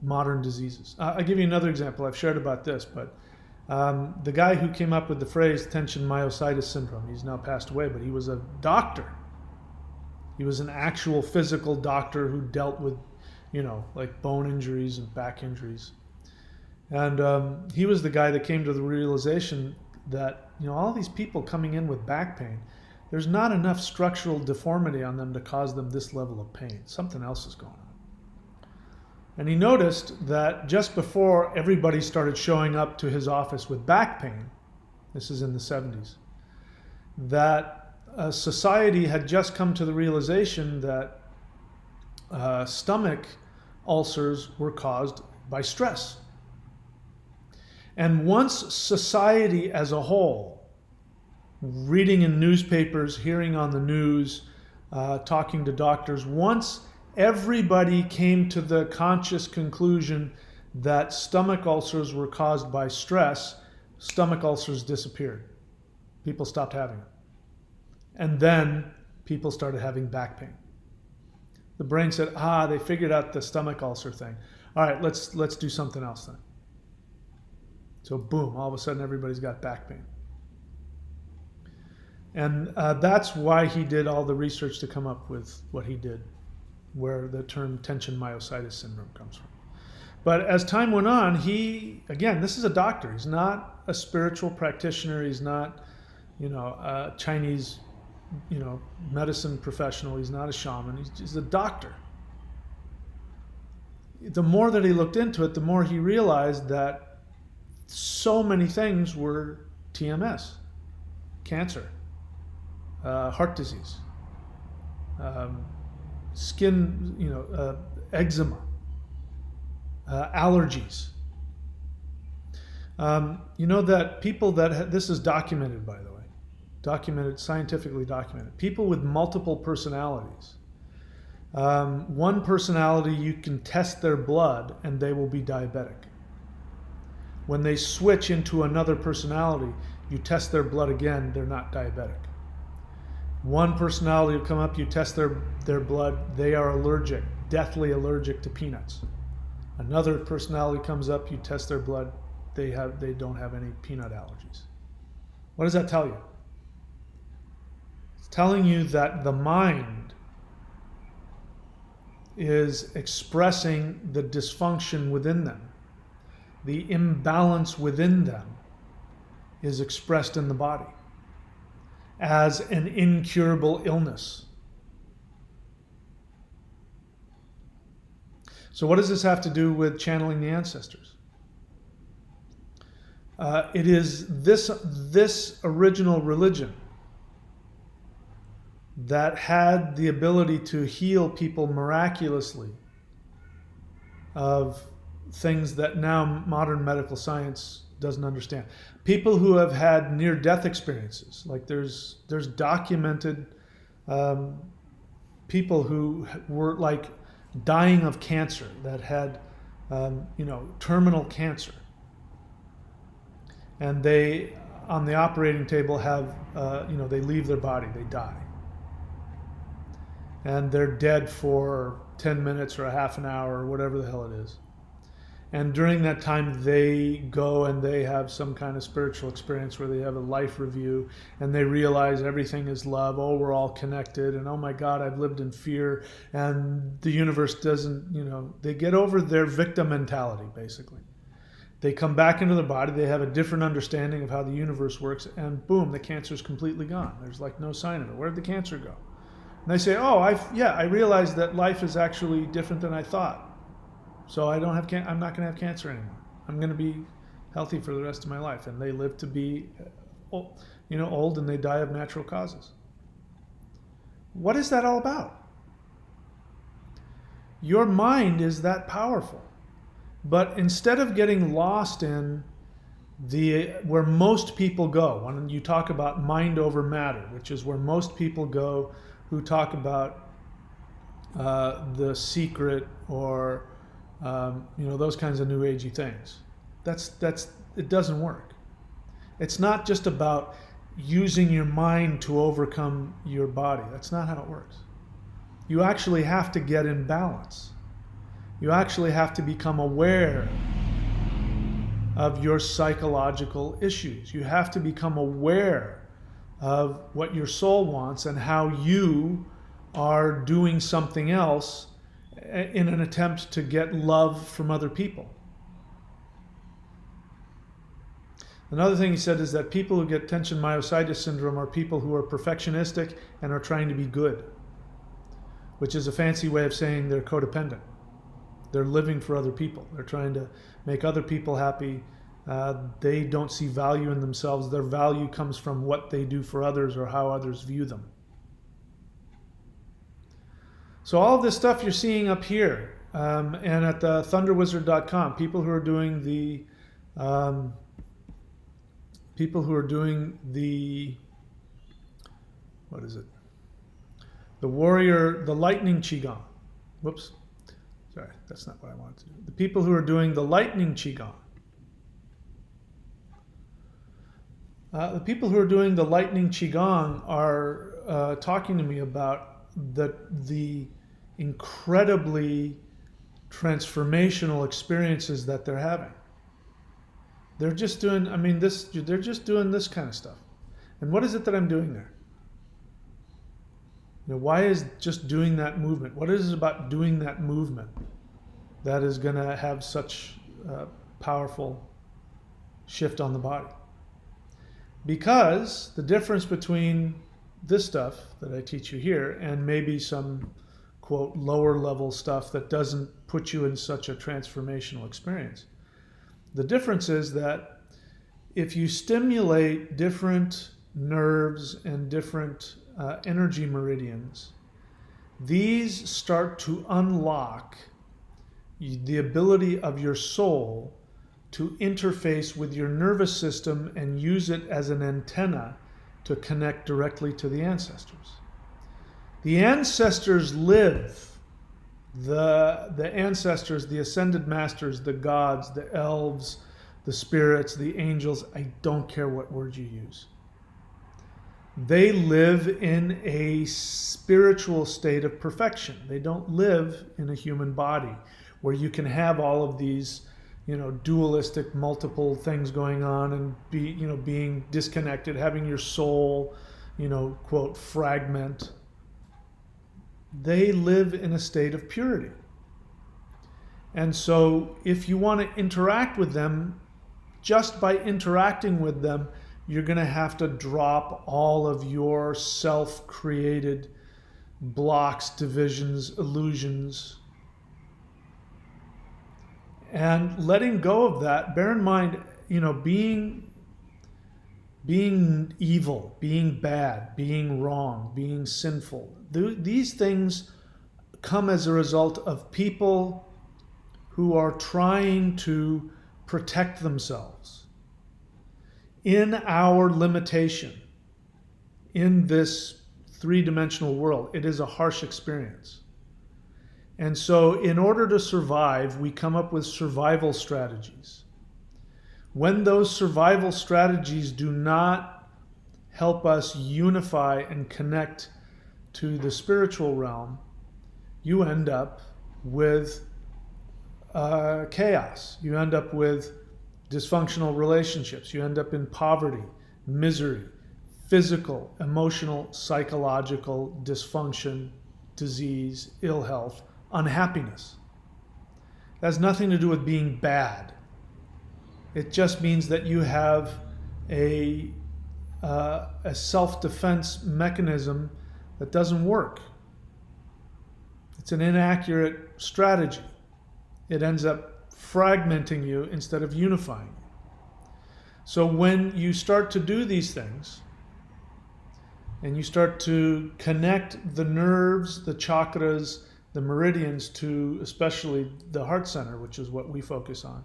modern diseases. I'll give you another example. I've shared about this, but the guy who came up with the phrase tension myositis syndrome, he's now passed away, but he was a doctor. He was an actual physical doctor who dealt with, like bone injuries and back injuries. And he was the guy that came to the realization that, all these people coming in with back pain, there's not enough structural deformity on them to cause them this level of pain. Something else is going on. And he noticed that just before everybody started showing up to his office with back pain, this is in the 70s, that society had just come to the realization that stomach ulcers were caused by stress. And once society as a whole, reading in newspapers, hearing on the news, talking to doctors, once everybody came to the conscious conclusion that stomach ulcers were caused by stress, stomach ulcers disappeared. People stopped having it. And then people started having back pain. The brain said, they figured out the stomach ulcer thing. All right, let's do something else then. So boom, all of a sudden everybody's got back pain. And that's why he did all the research to come up with what he did, where the term tension myositis syndrome comes from. But as time went on, this is a doctor. He's not a spiritual practitioner. He's not, a Chinese, medicine professional. He's not a shaman. He's a doctor. The more that he looked into it, the more he realized that so many things were TMS, cancer, heart disease, skin, eczema, allergies. That people this is documented, by the way, scientifically documented. People with multiple personalities. One personality, you can test their blood and they will be diabetic. When they switch into another personality, you test their blood again, they're not diabetic. One personality will come up, you test their blood, they are allergic, deathly allergic to peanuts. Another personality comes up, you test their blood, they don't have any peanut allergies. What does that tell you? It's telling you that the mind is expressing the dysfunction within them. The imbalance within them is expressed in the body as an incurable illness. So what does this have to do with channeling the ancestors? It is this original religion that had the ability to heal people miraculously of things that now modern medical science doesn't understand. People who have had near-death experiences, like there's documented people who were like dying of cancer, that had terminal cancer, and they on the operating table have, they leave their body, they die. And they're dead for 10 minutes or a half an hour or whatever the hell it is. And during that time, they go and they have some kind of spiritual experience where they have a life review and they realize everything is love. Oh, we're all connected. And oh my God, I've lived in fear. And the universe doesn't, they get over their victim mentality, basically. They come back into their body. They have a different understanding of how the universe works. And boom, the cancer is completely gone. There's like no sign of it. Where did the cancer go? And they say, oh, I realized that life is actually different than I thought. So I'm not going to have cancer anymore. I'm going to be healthy for the rest of my life. And they live to be old and they die of natural causes. What is that all about? Your mind is that powerful. But instead of getting lost in where most people go, when you talk about mind over matter, which is where most people go who talk about The Secret or those kinds of new agey things. It doesn't work. It's not just about using your mind to overcome your body. That's not how it works. You actually have to get in balance. You actually have to become aware of your psychological issues. You have to become aware of what your soul wants and how you are doing something else in an attempt to get love from other people. Another thing he said is that people who get tension myositis syndrome are people who are perfectionistic and are trying to be good, which is a fancy way of saying they're codependent. They're living for other people. They're trying to make other people happy. They don't see value in themselves. Their value comes from what they do for others or how others view them. So all of this stuff you're seeing up here and at the thunderwizard.com, people who are doing the what is it? The lightning qigong. Whoops. Sorry, that's not what I wanted to do. The people who are doing the lightning qigong. The people who are doing the lightning qigong are talking to me about the incredibly transformational experiences that they're having. They're just doing, they're just doing this kind of stuff. And what is it that I'm doing there? Why is just doing that movement? What is it about doing that movement that is going to have such a powerful shift on the body? Because the difference between this stuff that I teach you here and maybe some, quote, lower level stuff that doesn't put you in such a transformational experience, the difference is that if you stimulate different nerves and different energy meridians, these start to unlock the ability of your soul to interface with your nervous system and use it as an antenna to connect directly to the ancestors. The ancestors live. The ancestors, the ascended masters, the gods, the elves, the spirits, the angels, I don't care what word you use. They live in a spiritual state of perfection. They don't live in a human body where you can have all of these, dualistic, multiple things going on and being disconnected, having your soul, quote, fragment. They live in a state of purity. And so if you want to interact with them, just by interacting with them, you're going to have to drop all of your self-created blocks, divisions, illusions. And letting go of that, bear in mind, being evil, being bad, being wrong, being sinful. These things come as a result of people who are trying to protect themselves in our limitation, in this three-dimensional world. It is a harsh experience. And so in order to survive, we come up with survival strategies. When those survival strategies do not help us unify and connect to the spiritual realm, you end up with chaos. You end up with dysfunctional relationships. You end up in poverty, misery, physical, emotional, psychological dysfunction, disease, ill health, unhappiness. It has nothing to do with being bad. It just means that you have a self-defense mechanism that doesn't work. It's an inaccurate strategy. It ends up fragmenting you instead of unifying you. So when you start to do these things, and you start to connect the nerves, the chakras, the meridians to especially the heart center, which is what we focus on,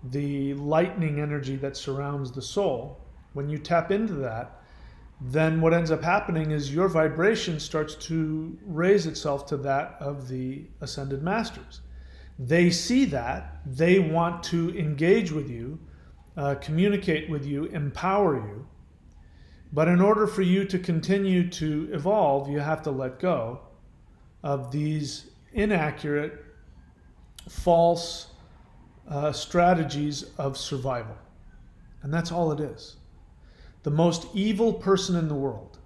the lightning energy that surrounds the soul, when you tap into that, then what ends up happening is your vibration starts to raise itself to that of the ascended masters. They see that, they want to engage with you, communicate with you, empower you. But in order for you to continue to evolve, you have to let go of these inaccurate, false strategies of survival. And that's all it is. The most evil person in the world.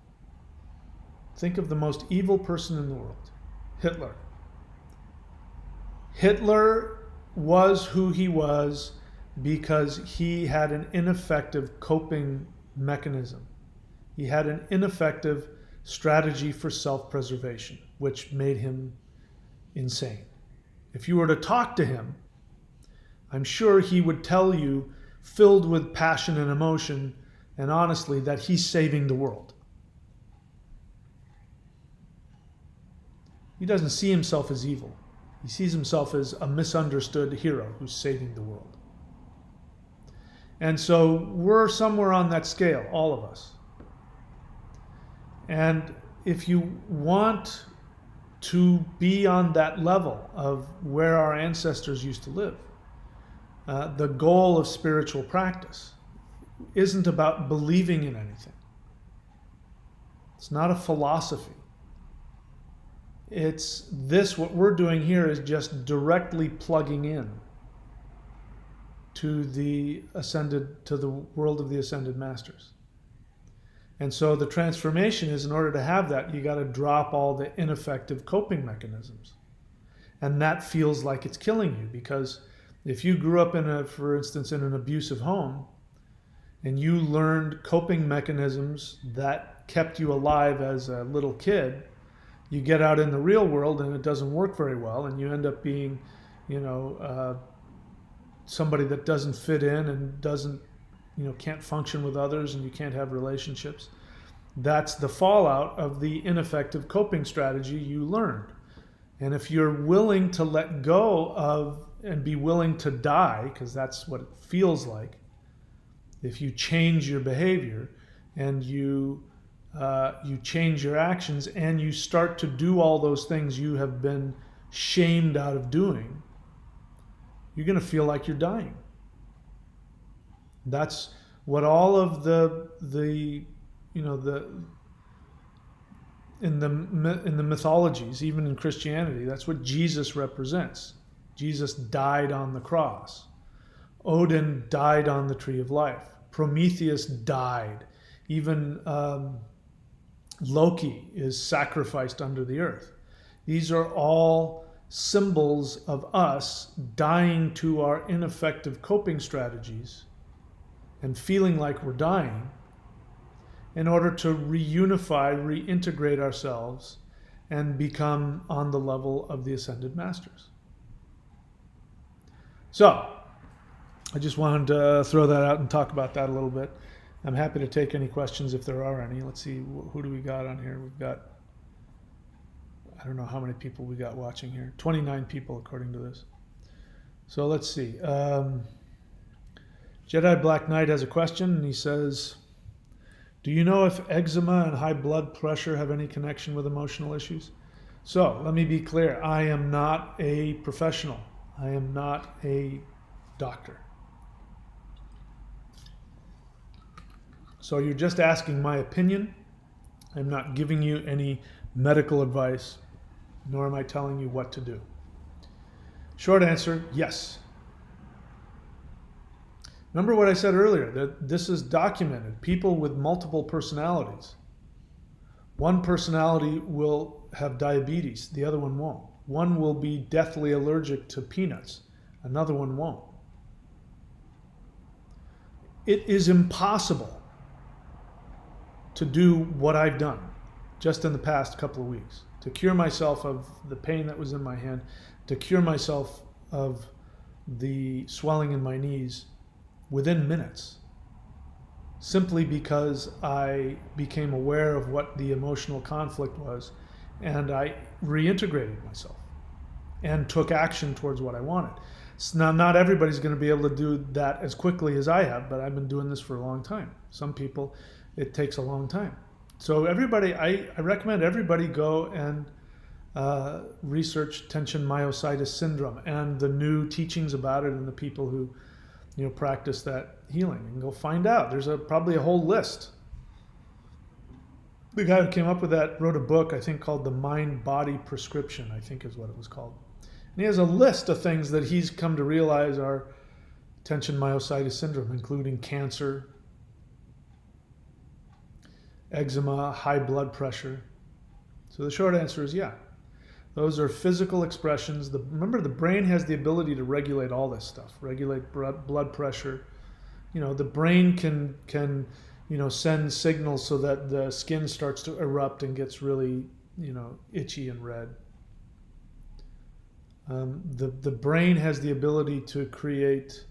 Think of the most evil person in the world. Hitler. Hitler was who he was because he had an ineffective coping mechanism. He had an ineffective strategy for self-preservation, which made him insane. If you were to talk to him, I'm sure he would tell you, filled with passion and emotion, and honestly, that he's saving the world. He doesn't see himself as evil. He sees himself as a misunderstood hero who's saving the world. And so we're somewhere on that scale, all of us. And if you want to be on that level of where our ancestors used to live, the goal of spiritual practice isn't about believing in anything. It's not a philosophy. It's this, what we're doing here is just directly plugging in to the ascended, to the world of the ascended masters. And so the transformation is, in order to have that, you got to drop all the ineffective coping mechanisms. And that feels like it's killing you, because if you grew up for instance, in an abusive home, and you learned coping mechanisms that kept you alive as a little kid, you get out in the real world and it doesn't work very well, and you end up being, somebody that doesn't fit in and doesn't, can't function with others, and you can't have relationships. That's the fallout of the ineffective coping strategy you learned. And if you're willing to let go of and be willing to die, because that's what it feels like, if you change your behavior and you change your actions and you start to do all those things you have been shamed out of doing, you're going to feel like you're dying. That's what all of the in the mythologies, even in Christianity, that's what Jesus represents. Jesus died on the cross. Odin died on the tree of life. Prometheus died. Even Loki is sacrificed under the earth. These are all symbols of us dying to our ineffective coping strategies and feeling like we're dying in order to reunify, reintegrate ourselves and become on the level of the ascended masters. So, I just wanted to throw that out and talk about that a little bit. I'm happy to take any questions if there are any. Let's see, who do we got on here? We've got, I don't know how many people we got watching here. 29 people according to this. So let's see. Jedi Black Knight has a question, and he says, do you know if eczema and high blood pressure have any connection with emotional issues? So let me be clear. I am not a professional. I am not a doctor. So you're just asking my opinion. I'm not giving you any medical advice, nor am I telling you what to do. Short answer, yes. Remember what I said earlier, that this is documented. People with multiple personalities. One personality will have diabetes, the other one won't. One will be deathly allergic to peanuts, another one won't. It is impossible to do what I've done just in the past couple of weeks, to cure myself of the pain that was in my hand, to cure myself of the swelling in my knees within minutes, simply because I became aware of what the emotional conflict was and I reintegrated myself and took action towards what I wanted. So now, not everybody's going to be able to do that as quickly as I have, but I've been doing this for a long time. Some people, it takes a long time. So everybody, I recommend everybody go and research tension myositis syndrome and the new teachings about it and the people who practice that healing, and go find out. There's probably a whole list. The guy who came up with that wrote a book, I think, called The Mind-Body Prescription, I think is what it was called. And he has a list of things that he's come to realize are tension myositis syndrome, including cancer, eczema, high blood pressure. So the short answer is yeah. Those are physical expressions. Remember, the brain has the ability to regulate all this stuff, regulate blood pressure. The brain can send signals so that the skin starts to erupt and gets really, itchy and red. The brain has the ability to create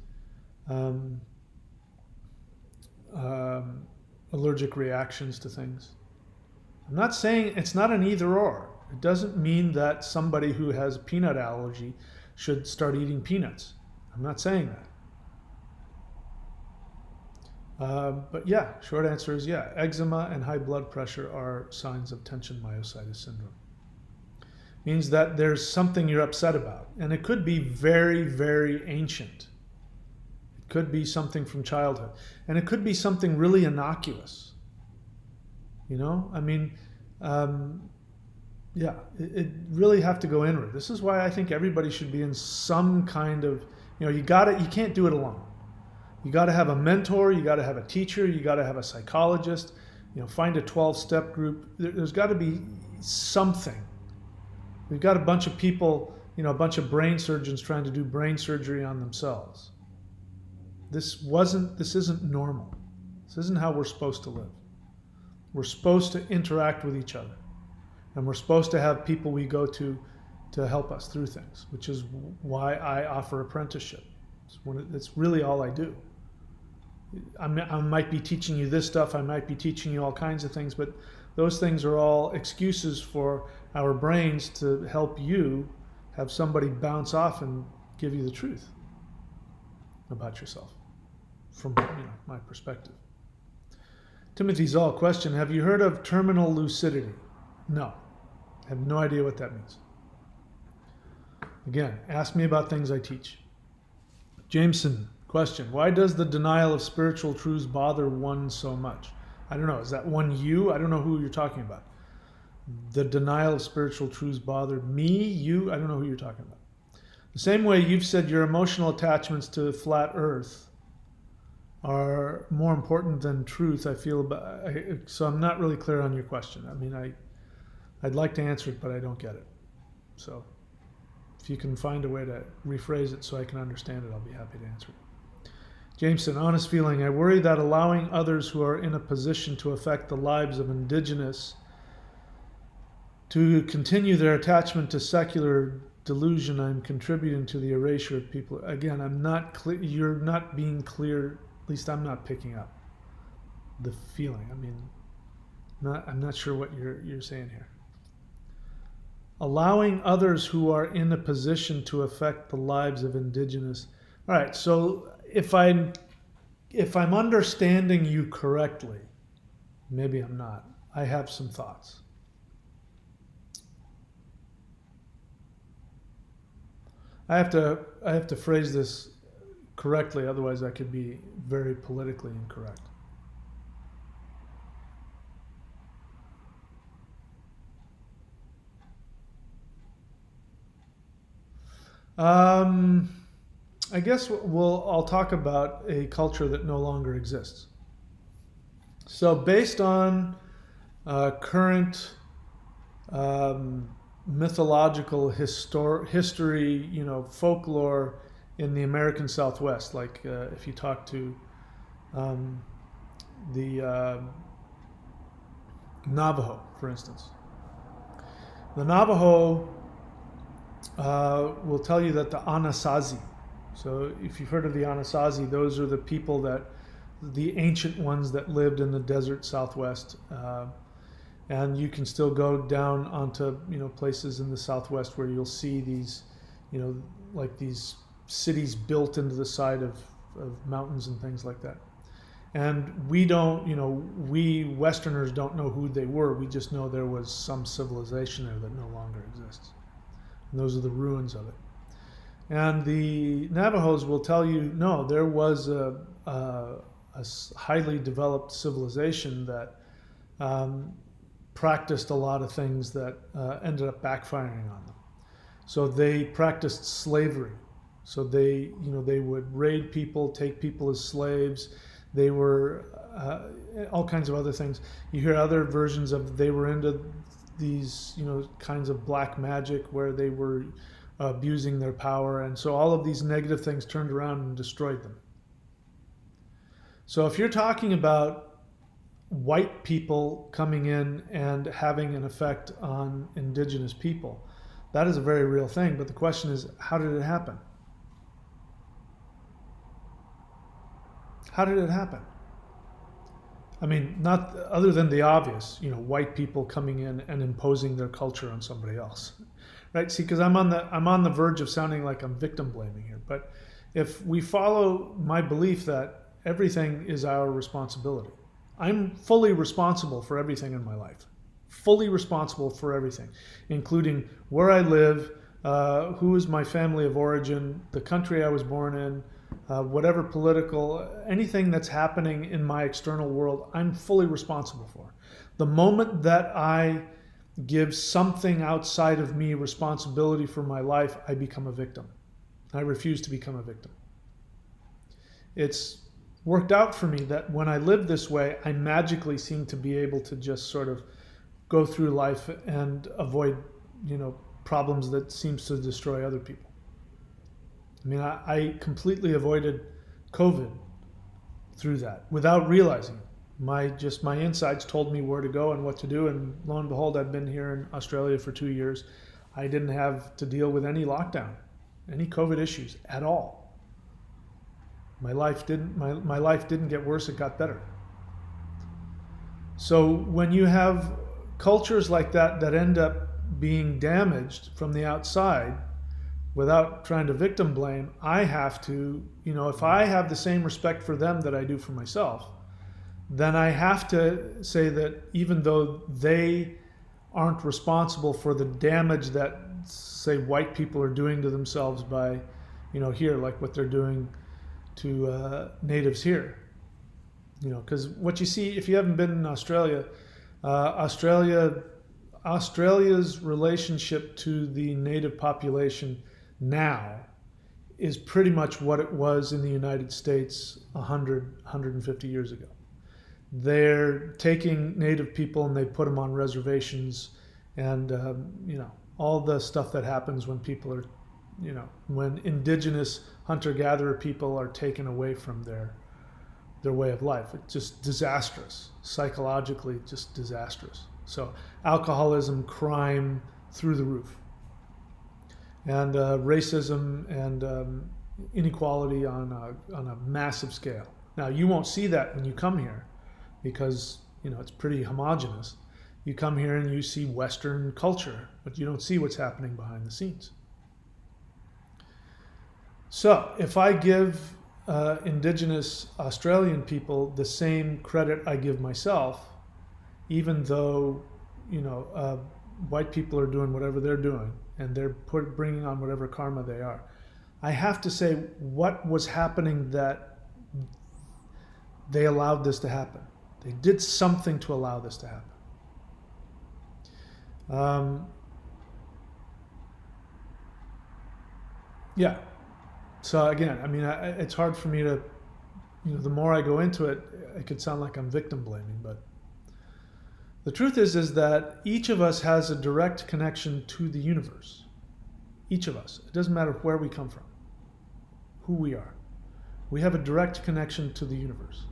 allergic reactions to things. I'm not saying it's not an either or. It doesn't mean that somebody who has a peanut allergy should start eating peanuts. I'm not saying that. But yeah, short answer is yeah. Eczema and high blood pressure are signs of tension myositis syndrome. Means that there's something you're upset about. And it could be very, very ancient. It could be something from childhood. And it could be something really innocuous. Yeah, it really have to go inward. This is why I think everybody should be in some kind of, you can't do it alone. You got to have a mentor, you got to have a teacher, you got to have a psychologist, find a 12-step group. There's got to be something. We've got a bunch of people, a bunch of brain surgeons trying to do brain surgery on themselves. This isn't normal. This isn't how we're supposed to live. We're supposed to interact with each other. And we're supposed to have people we go to help us through things, which is why I offer apprenticeship. It's really all I do. I might be teaching you this stuff, I might be teaching you all kinds of things, but those things are all excuses for our brains to help you have somebody bounce off and give you the truth about yourself from my perspective. Timothy Zoll, question, have you heard of terminal lucidity? No. I have no idea what that means. Again, ask me about things I teach. Jameson, question, why does the denial of spiritual truths bother one so much? I don't know. Is that one you? I don't know who you're talking about. The denial of spiritual truths bothered me, you? I don't know who you're talking about. The same way you've said your emotional attachments to flat earth are more important than truth, I feel. So I'm not really clear on your question. I'd like to answer it, but I don't get it. So if you can find a way to rephrase it so I can understand it, I'll be happy to answer it. Jameson, honest feeling. I worry that allowing others who are in a position to affect the lives of indigenous to continue their attachment to secular delusion, I'm contributing to the erasure of people. Again, I'm not clear. You're not being clear. At least I'm not picking up the feeling. I'm not sure what you're saying here. Allowing others who are in a position to affect the lives of indigenous. All right, so if I'm understanding you correctly, maybe I'm not. I have some thoughts. I have to phrase this correctly, otherwise I could be very politically incorrect. Um, I guess I'll talk about a culture that no longer exists. So, based on current um, mythological history, folklore in the American Southwest, like if you talk to um, the Navajo, for instance, the Navajo will tell you that the Anasazi. So, if you've heard of the Anasazi, those are the people the ancient ones that lived in the desert Southwest. And you can still go down onto places in the Southwest where you'll see these, like these cities built into the side of mountains and things like that. And we don't, we Westerners don't know who they were. We just know there was some civilization there that no longer exists. And those are the ruins of it. And the Navajos will tell you, no, there was a highly developed civilization that practiced a lot of things that ended up backfiring on them. So they practiced slavery. So they would raid people, take people as slaves. They were all kinds of other things. You hear other versions of they were into these kinds of black magic where they were abusing their power, and so all of these negative things turned around and destroyed them. So if you're talking about white people coming in and having an effect on indigenous people, that is a very real thing. But the question is, how did it happen? How did it happen? I mean, not other than the obvious, white people coming in and imposing their culture on somebody else, right? See, because I'm on the verge of sounding like I'm victim blaming here, but if we follow my belief that everything is our responsibility, I'm fully responsible for everything in my life, fully responsible for everything, including where I live, who is my family of origin, the country I was born in. Whatever political, anything that's happening in my external world, I'm fully responsible for. The moment that I give something outside of me responsibility for my life, I become a victim. I refuse to become a victim. It's worked out for me that when I live this way, I magically seem to be able to just sort of go through life and avoid, problems that seems to destroy other people. I mean, I completely avoided COVID through that without realizing it. My insights told me where to go and what to do, and lo and behold, I've been here in Australia for 2 years. I didn't have to deal with any lockdown, any COVID issues at all. My life didn't get worse; it got better. So when you have cultures like that end up being damaged from the outside, without trying to victim blame, I have to, if I have the same respect for them that I do for myself, then I have to say that even though they aren't responsible for the damage that, say, white people are doing to themselves by, here, like what they're doing to natives here. Because what you see, if you haven't been in Australia, Australia's relationship to the native population now is pretty much what it was in the United States 150 years ago. They're taking native people and they put them on reservations, and all the stuff that happens when people are, when indigenous hunter-gatherer people are taken away from their way of life. It's just disastrous, psychologically just disastrous. So alcoholism, crime through the roof. And racism and inequality on a massive scale. Now, you won't see that when you come here because, it's pretty homogenous. You come here and you see Western culture, but you don't see what's happening behind the scenes. So, if I give indigenous Australian people the same credit I give myself, even though, white people are doing whatever they're doing, and they're bringing on whatever karma they are, I have to say what was happening that they allowed this to happen. They did something to allow this to happen. Yeah. So again, I mean, it's hard for me to, the more I go into it, it could sound like I'm victim blaming, but the truth is that each of us has a direct connection to the universe. Each of us. It doesn't matter where we come from, who we are. We have a direct connection to the universe.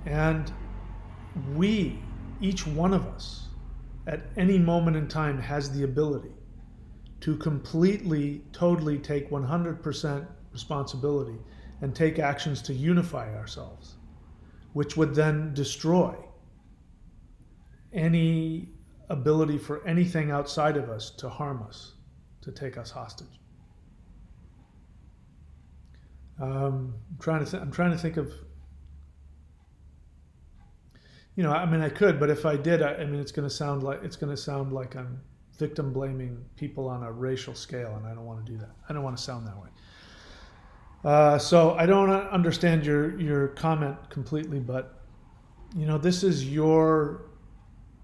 And we, each one of us, at any moment in time has the ability to completely, totally take 100% responsibility and take actions to unify ourselves, which would then destroy any ability for anything outside of us to harm us, to take us hostage. I'm trying to think of, I mean, I could, but if I did, I mean, it's going to sound like I'm victim blaming people on a racial scale, and I don't want to do that. I don't want to sound that way. So I don't understand your comment completely, but this is your.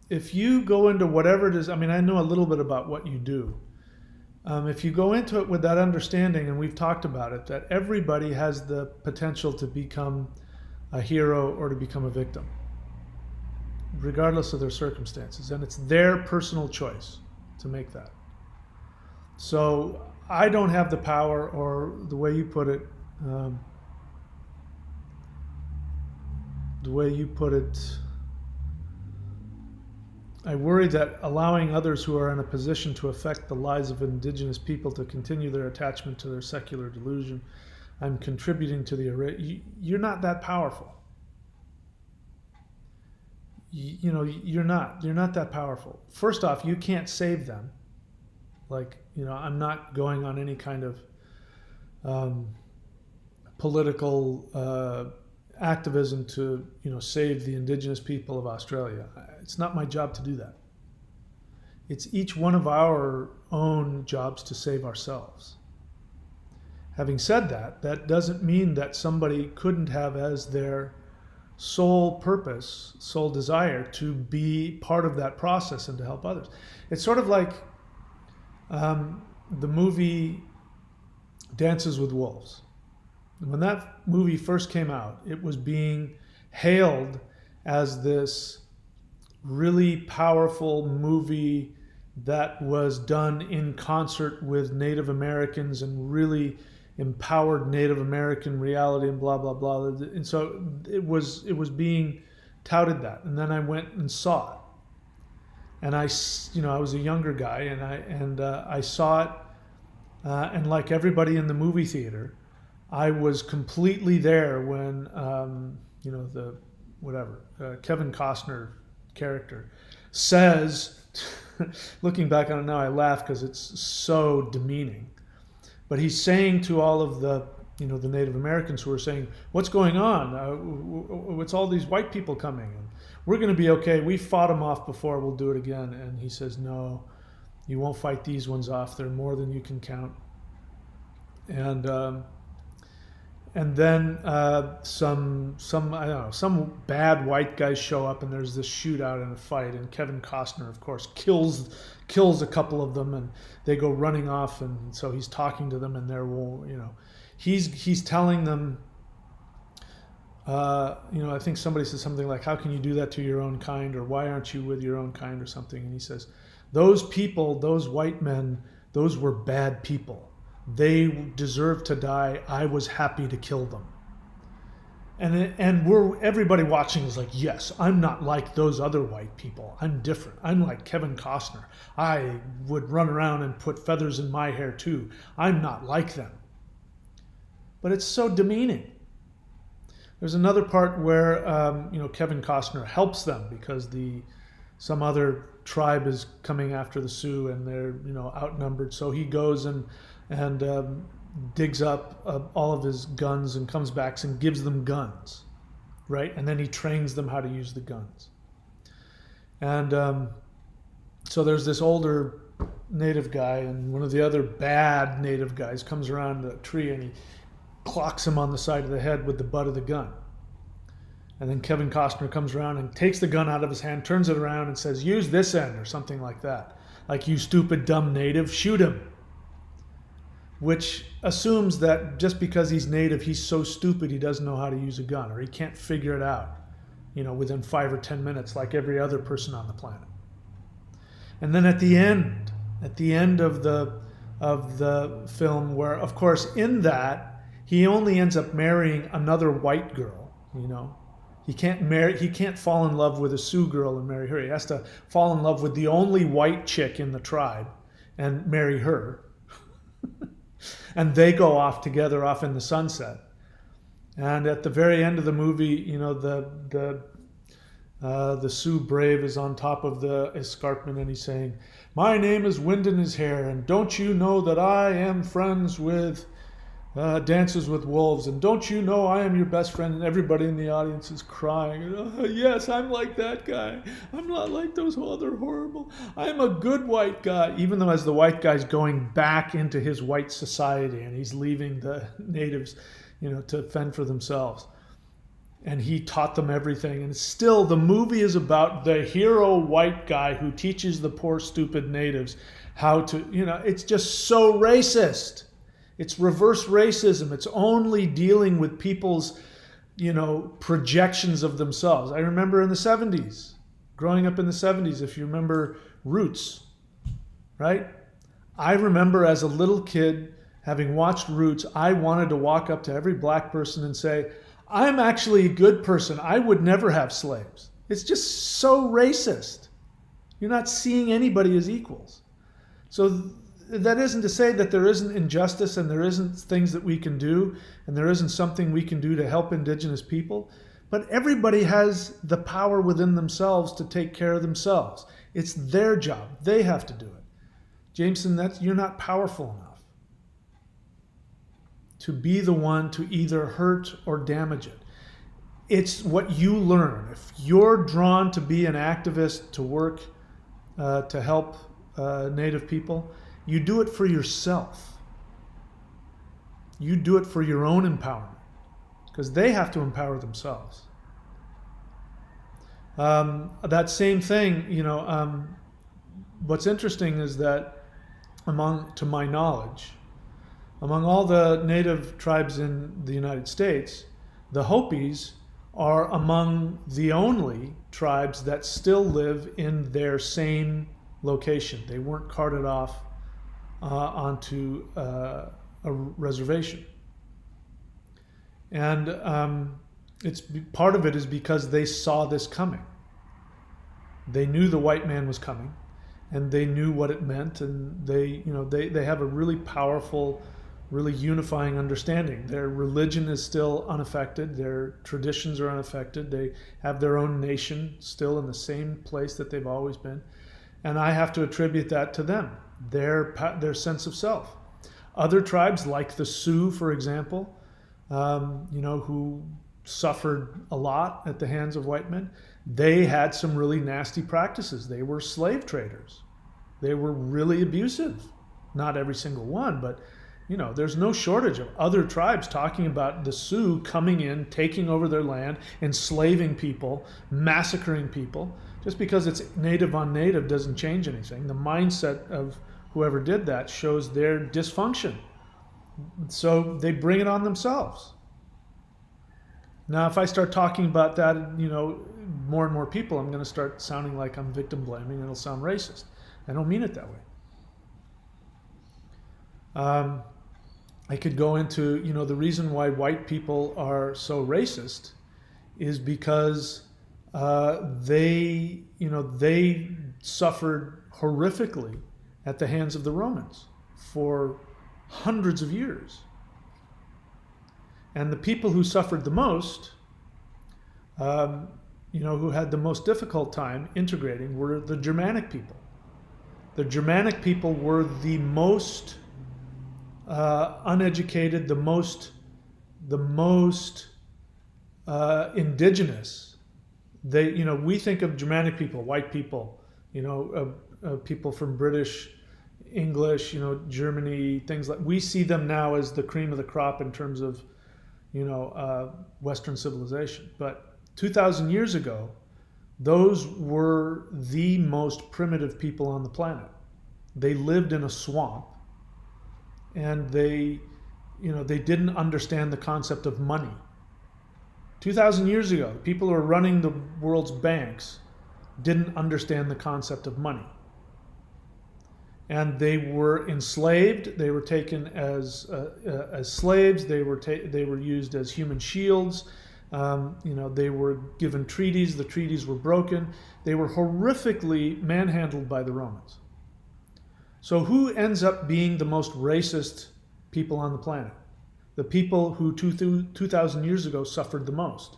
If you go into whatever it is, I mean, I know a little bit about what you do. If you go into it with that understanding, and we've talked about it, that everybody has the potential to become a hero or to become a victim, regardless of their circumstances, and it's their personal choice to make that. So I don't have the power, or the way you put it, I worry that allowing others who are in a position to affect the lives of indigenous people to continue their attachment to their secular delusion, I'm contributing to the you're not that powerful. You're not that powerful. First off, you can't save them. I'm not going on any kind of political activism to save the indigenous people of Australia. It's not my job to do that. It's each one of our own jobs to save ourselves. Having said that, that doesn't mean that somebody couldn't have as their sole purpose, sole desire to be part of that process and to help others. It's sort of like the movie Dances with Wolves. When that movie first came out, it was being hailed as this really powerful movie that was done in concert with Native Americans and really empowered Native American reality and blah, blah, blah. And so it was being touted that. And then I went and saw it. And I was a younger guy, and I saw it, and like everybody in the movie theater, I was completely there when Kevin Costner character says, looking back on it now, I laugh because it's so demeaning. But he's saying to all of the Native Americans who are saying, "What's going on? What's all these white people coming? And we're going to be okay. We fought them off before. We'll do it again." And he says, "No, you won't fight these ones off. They're more than you can count." And then some I don't know, some bad white guys show up, and there's this shootout and a fight, and Kevin Costner, of course, kills a couple of them, and they go running off, and so he's talking to them, and they're he's telling them, I think somebody says something like, "How can you do that to your own kind?" or "Why aren't you with your own kind?" or something, and he says, "Those people, those white men, those were bad people. They deserve to die. I was happy to kill them." And everybody watching is like, "Yes, I'm not like those other white people. I'm different. I'm like Kevin Costner. I would run around and put feathers in my hair too. I'm not like them." But it's so demeaning. There's another part where Kevin Costner helps them because some other tribe is coming after the Sioux, and they're outnumbered. So he goes and digs up all of his guns and comes back and gives them guns, right? And then he trains them how to use the guns. And so there's this older native guy, and one of the other bad native guys comes around the tree and he clocks him on the side of the head with the butt of the gun. And then Kevin Costner comes around and takes the gun out of his hand, turns it around and says, "Use this end," or something like that. Like, "You stupid, dumb native, shoot him." which assumes that just because he's native, he's so stupid he doesn't know how to use a gun, or he can't figure it out, within 5 or 10 minutes, like every other person on the planet. And then at the end of the film, where of course in that he only ends up marrying another white girl. He can't fall in love with a Sioux girl and marry her. He has to fall in love with the only white chick in the tribe and marry her. And they go off together, off in the sunset. And at the very end of the movie, the Sioux brave is on top of the escarpment, and he's saying, "My name is Wind in His Hair, and don't you know that I am friends with Dances with Wolves, and don't you know I am your best friend?" And everybody in the audience is crying. "Oh, yes, I'm like that guy. I'm not like those other horrible. I'm a good white guy." Even though as the white guy's going back into his white society and he's leaving the natives, to fend for themselves. And he taught them everything. And still the movie is about the hero white guy who teaches the poor stupid natives how to, it's just so racist. It's reverse racism. It's only dealing with people's, projections of themselves. I remember in the 70s, growing up in the 70s, if you remember Roots, right? I remember as a little kid, having watched Roots, I wanted to walk up to every black person and say, "I'm actually a good person. I would never have slaves." It's just so racist. You're not seeing anybody as equals. So that isn't to say that there isn't injustice and there isn't things that we can do and there isn't something we can do to help Indigenous people, but everybody has the power within themselves to take care of themselves. It's their job. They have to do it. Jameson, you're not powerful enough to be the one to either hurt or damage it. It's what you learn. If you're drawn to be an activist, to work, to help Native people, you do it for yourself. You do it for your own empowerment, because they have to empower themselves. That same thing, what's interesting is that to my knowledge, among all the Native tribes in the United States, the Hopis are among the only tribes that still live in their same location. They weren't carted off onto a reservation. And it's part of it is because they saw this coming. They knew the white man was coming, and they knew what it meant, and they have a really powerful, really unifying understanding. Their religion is still unaffected. Their traditions are unaffected. They have their own nation still in the same place that they've always been. And I have to attribute that to them, their sense of self. Other tribes, like the Sioux, for example, who suffered a lot at the hands of white men, they had some really nasty practices. They were slave traders. They were really abusive. Not every single one, but there's no shortage of other tribes talking about the Sioux coming in, taking over their land, enslaving people, massacring people. Just because it's native on native doesn't change anything. The mindset of whoever did that shows their dysfunction. So they bring it on themselves. Now, if I start talking about that, more and more people, I'm going to start sounding like I'm victim blaming, and it'll sound racist. I don't mean it that way. I could go into, the reason why white people are so racist is because they suffered horrifically at the hands of the Romans for hundreds of years. And the people who suffered the most, who had the most difficult time integrating, were the Germanic people. The Germanic people were the most uneducated, the most indigenous. We think of Germanic people, white people, people from British, English, Germany, things like. We see them now as the cream of the crop in terms of, Western civilization. But 2,000 years ago, those were the most primitive people on the planet. They lived in a swamp, and they didn't understand the concept of money. 2,000 years ago, the people who are running the world's banks didn't understand the concept of money. And they were enslaved. They were taken as slaves. They were used as human shields. They were given treaties. The treaties were broken. They were horrifically manhandled by the Romans. So who ends up being the most racist people on the planet? The people who 2,000 years ago suffered the most,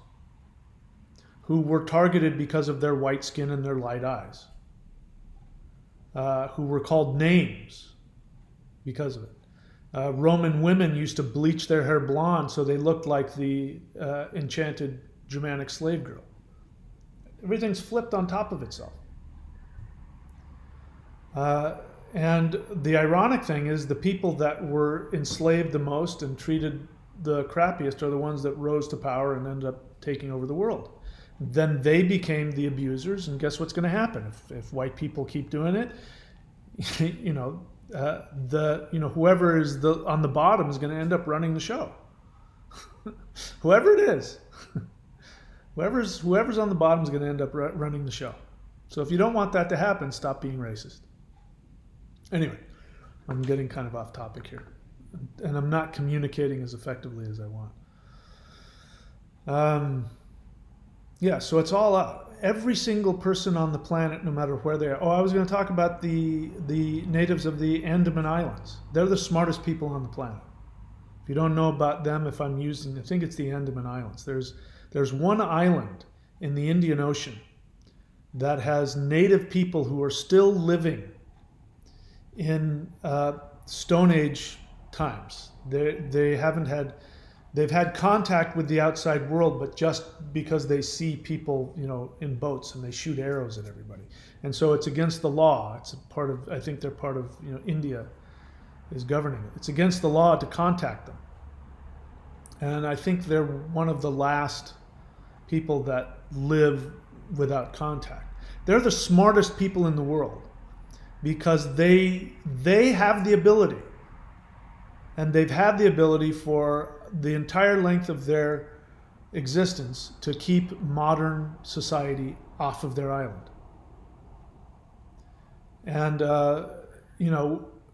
who were targeted because of their white skin and their light eyes, who were called names because of it. Roman women used to bleach their hair blonde so they looked like the enchanted Germanic slave girl. Everything's flipped on top of itself. And the ironic thing is the people that were enslaved the most and treated the crappiest are the ones that rose to power and ended up taking over the world. Then they became the abusers, and guess what's going to happen if white people keep doing it? Whoever is on the bottom is going to end up running the show. Whoever it is, whoever's on the bottom is going to end up running the show. So if you don't want that to happen, stop being racist. Anyway, I'm getting kind of off topic here, and I'm not communicating as effectively as I want. So it's all up. Every single person on the planet, no matter where they are. Oh, I was going to talk about the natives of the Andaman Islands. They're the smartest people on the planet. If you don't know about them, I think it's the Andaman Islands. There's one island in the Indian Ocean that has native people who are still living in Stone Age times. They've had contact with the outside world, but just because they see people, in boats and they shoot arrows at everybody. And so it's against the law. It's I think they're part of, India is governing it. It's against the law to contact them. And I think they're one of the last people that live without contact. They're the smartest people in the world because they have the ability, and they've had the ability for the entire length of their existence to keep modern society off of their island. And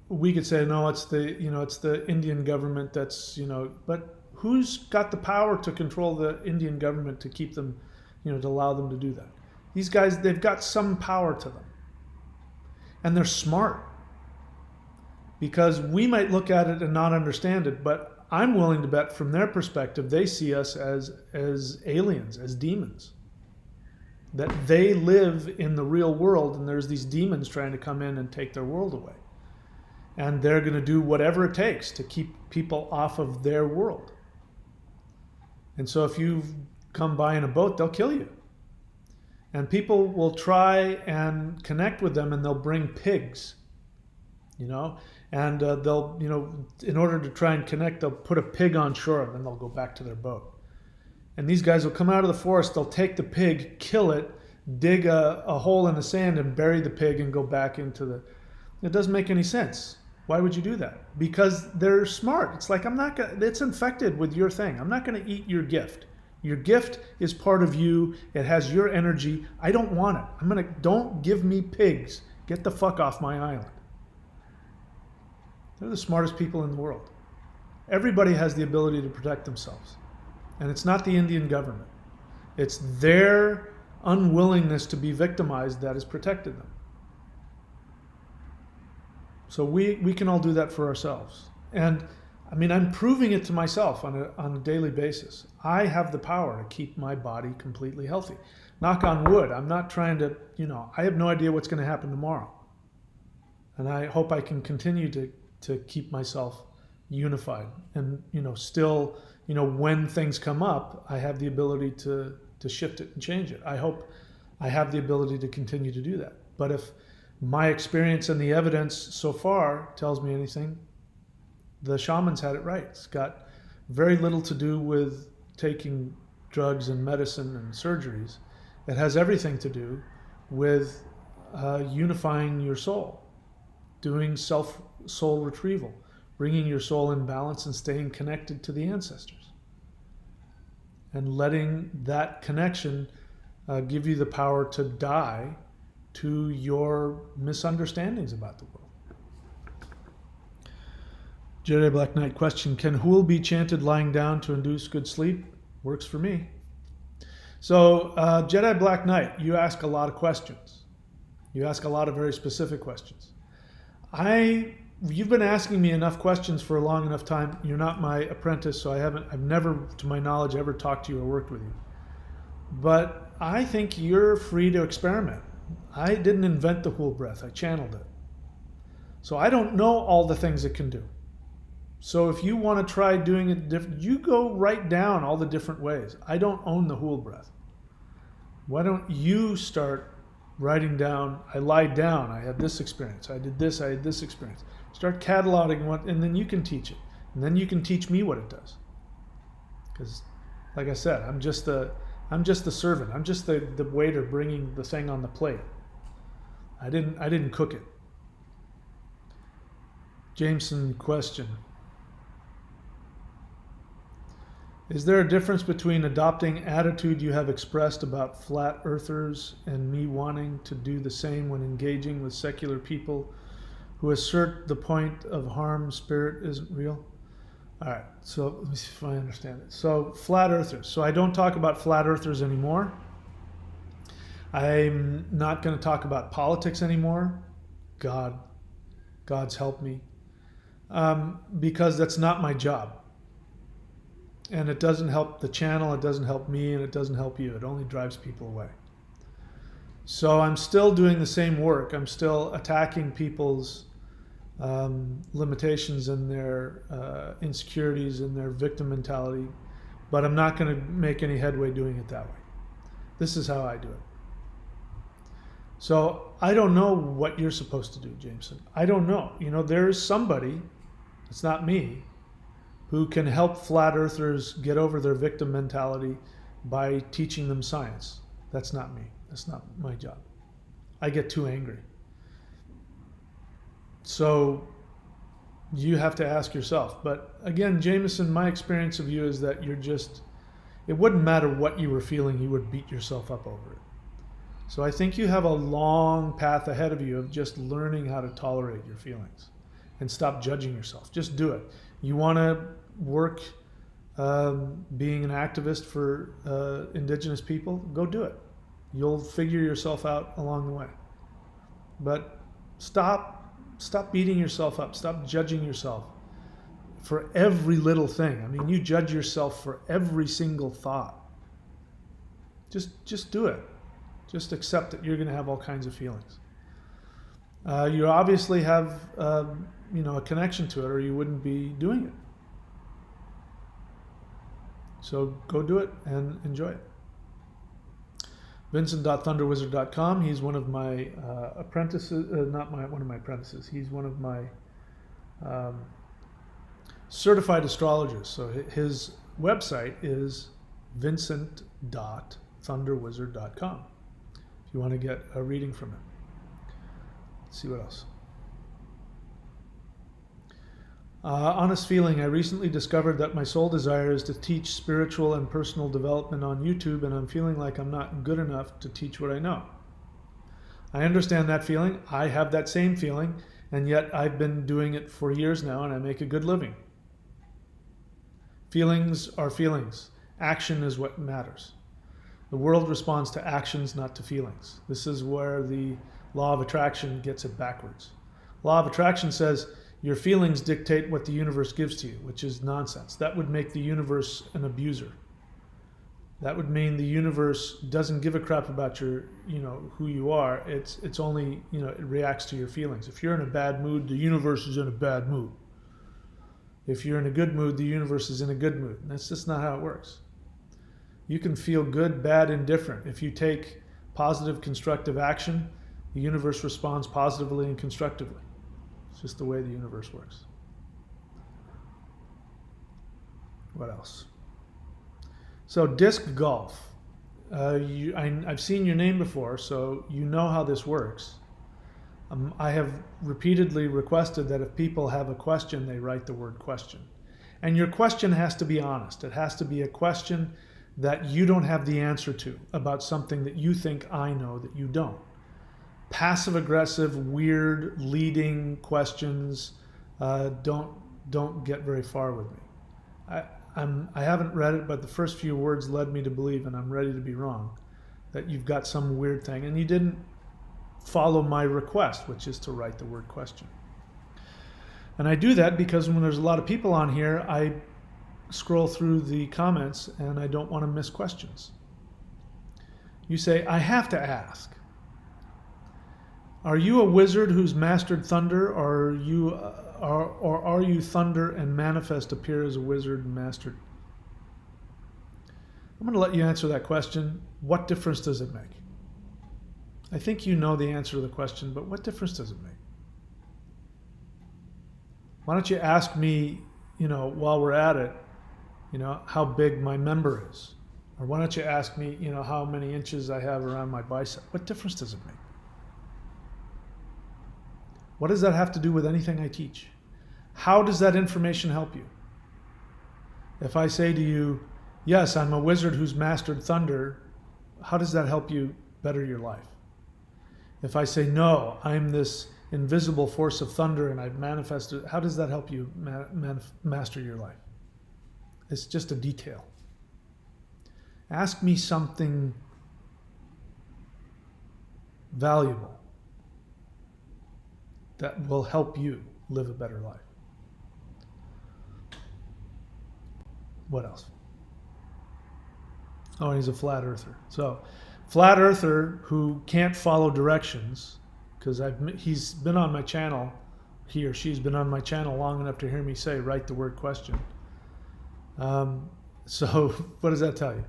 we could say, no, it's the Indian government that's, but who's got the power to control the Indian government to keep them, to allow them to do that? These guys, they've got some power to them. And they're smart. Because we might look at it and not understand it, but I'm willing to bet from their perspective, they see us as aliens, as demons. That they live in the real world, and there's these demons trying to come in and take their world away. And they're going to do whatever it takes to keep people off of their world. And so if you come by in a boat, they'll kill you. And people will try and connect with them, and they'll bring pigs, and they'll, in order to try and connect, they'll put a pig on shore, and then they'll go back to their boat. And these guys will come out of the forest, they'll take the pig, kill it, dig a hole in the sand and bury the pig and go back into it doesn't make any sense. Why would you do that? Because they're smart. It's like, it's infected with your thing. I'm not going to eat your gift. Your gift is part of you. It has your energy. I don't want it. Don't give me pigs. Get the fuck off my island. They're the smartest people in the world. Everybody has the ability to protect themselves. And it's not the Indian government. It's their unwillingness to be victimized that has protected them. So we can all do that for ourselves. And I'm proving it to myself on a daily basis. I have the power to keep my body completely healthy. Knock on wood. I'm not trying to, I have no idea what's going to happen tomorrow. And I hope I can continue to keep myself unified. And, still, when things come up, I have the ability to shift it and change it. I hope I have the ability to continue to do that. But if my experience and the evidence so far tells me anything, the shamans had it right. It's got very little to do with taking drugs and medicine and surgeries. It has everything to do with unifying your soul, doing soul retrieval, bringing your soul in balance and staying connected to the ancestors. And letting that connection give you the power to die to your misunderstandings about the world. Jedi Black Knight question, can Hool be chanted lying down to induce good sleep? Works for me. So Jedi Black Knight, you ask a lot of questions. You ask a lot of very specific questions. You've been asking me enough questions for a long enough time. You're not my apprentice, so I've never, to my knowledge, ever talked to you or worked with you. But I think you're free to experiment. I didn't invent the Hool breath, I channeled it. So I don't know all the things it can do. So if you want to try doing it different, you go write down all the different ways. I don't own the Hool breath. Why don't you start writing down, I lied down, I had this experience, I did this, I had this experience. Start cataloging what, and then you can teach it. And then you can teach me what it does. Because, like I said, I'm just the servant. I'm just the waiter bringing the thing on the plate. I didn't cook it. Jameson question. Is there a difference between adopting attitude you have expressed about flat earthers and me wanting to do the same when engaging with secular people who assert the point of harm spirit isn't real? All right, so let me see if I understand it. So flat earthers. So I don't talk about flat earthers anymore. I'm not going to talk about politics anymore. God's helped me. Because that's not my job. And it doesn't help the channel, it doesn't help me, and it doesn't help you. It only drives people away. So I'm still doing the same work. I'm still attacking people's limitations and their insecurities and their victim mentality, but I'm not going to make any headway doing it that way. This is how I do it. So I don't know what you're supposed to do, Jameson. I don't know. There's somebody, it's not me, who can help flat earthers get over their victim mentality by teaching them science. That's not me. That's not my job. I get too angry. So you have to ask yourself. But again, Jameson, my experience of you is that it wouldn't matter what you were feeling, you would beat yourself up over it. So I think you have a long path ahead of you of just learning how to tolerate your feelings and stop judging yourself. Just do it. You want to work being an activist for indigenous people? Go do it. You'll figure yourself out along the way. But stop beating yourself up. Stop judging yourself for every little thing. I mean, you judge yourself for every single thought. Just do it. Just accept that you're going to have all kinds of feelings. You obviously have a connection to it, or you wouldn't be doing it. So go do it and enjoy it. Vincent.thunderwizard.com. He's one of my apprentices, one of my apprentices. He's one of my certified astrologers. So his website is vincent.thunderwizard.com. If you want to get a reading from him. Let's see what else. Honest feeling. I recently discovered that my sole desire is to teach spiritual and personal development on YouTube, and I'm feeling like I'm not good enough to teach what I know. I understand that feeling. I have that same feeling, and yet I've been doing it for years now, and I make a good living. Feelings are feelings. Action is what matters. The world responds to actions, not to feelings. This is where the law of attraction gets it backwards. Law of attraction says your feelings dictate what the universe gives to you, which is nonsense. That would make the universe an abuser. That would mean the universe doesn't give a crap about your, who you are. It's only, it reacts to your feelings. If you're in a bad mood, the universe is in a bad mood. If you're in a good mood, the universe is in a good mood. And that's just not how it works. You can feel good, bad, indifferent. If you take positive, constructive action, the universe responds positively and constructively. It's just the way the universe works. What else? So disc golf. I've seen your name before, so you know how this works. I have repeatedly requested that if people have a question, they write the word question. And your question has to be honest. It has to be a question that you don't have the answer to about something that you think I know that you don't. Passive aggressive, weird, leading questions don't get very far with me. I haven't read it, but the first few words led me to believe, and I'm ready to be wrong, that you've got some weird thing, and you didn't follow my request, which is to write the word question. And I do that because when there's a lot of people on here, I scroll through the comments and I don't want to miss questions. You say, I have to ask. Are you a wizard who's mastered thunder, or are you thunder and manifest appear as a wizard and mastered? I'm going to let you answer that question. What difference does it make? I think you know the answer to the question, but what difference does it make? Why don't you ask me, while we're at it, how big my member is? Or why don't you ask me, how many inches I have around my bicep? What difference does it make? What does that have to do with anything I teach? How does that information help you? If I say to you, yes, I'm a wizard who's mastered thunder, how does that help you better your life? If I say, no, I'm this invisible force of thunder and I've manifested, how does that help you master your life? It's just a detail. Ask me something valuable that will help you live a better life. What else? Oh, he's a flat earther. So, flat earther who can't follow directions, because he's been on my channel, he or she's been on my channel long enough to hear me say, write the word question. So what does that tell you?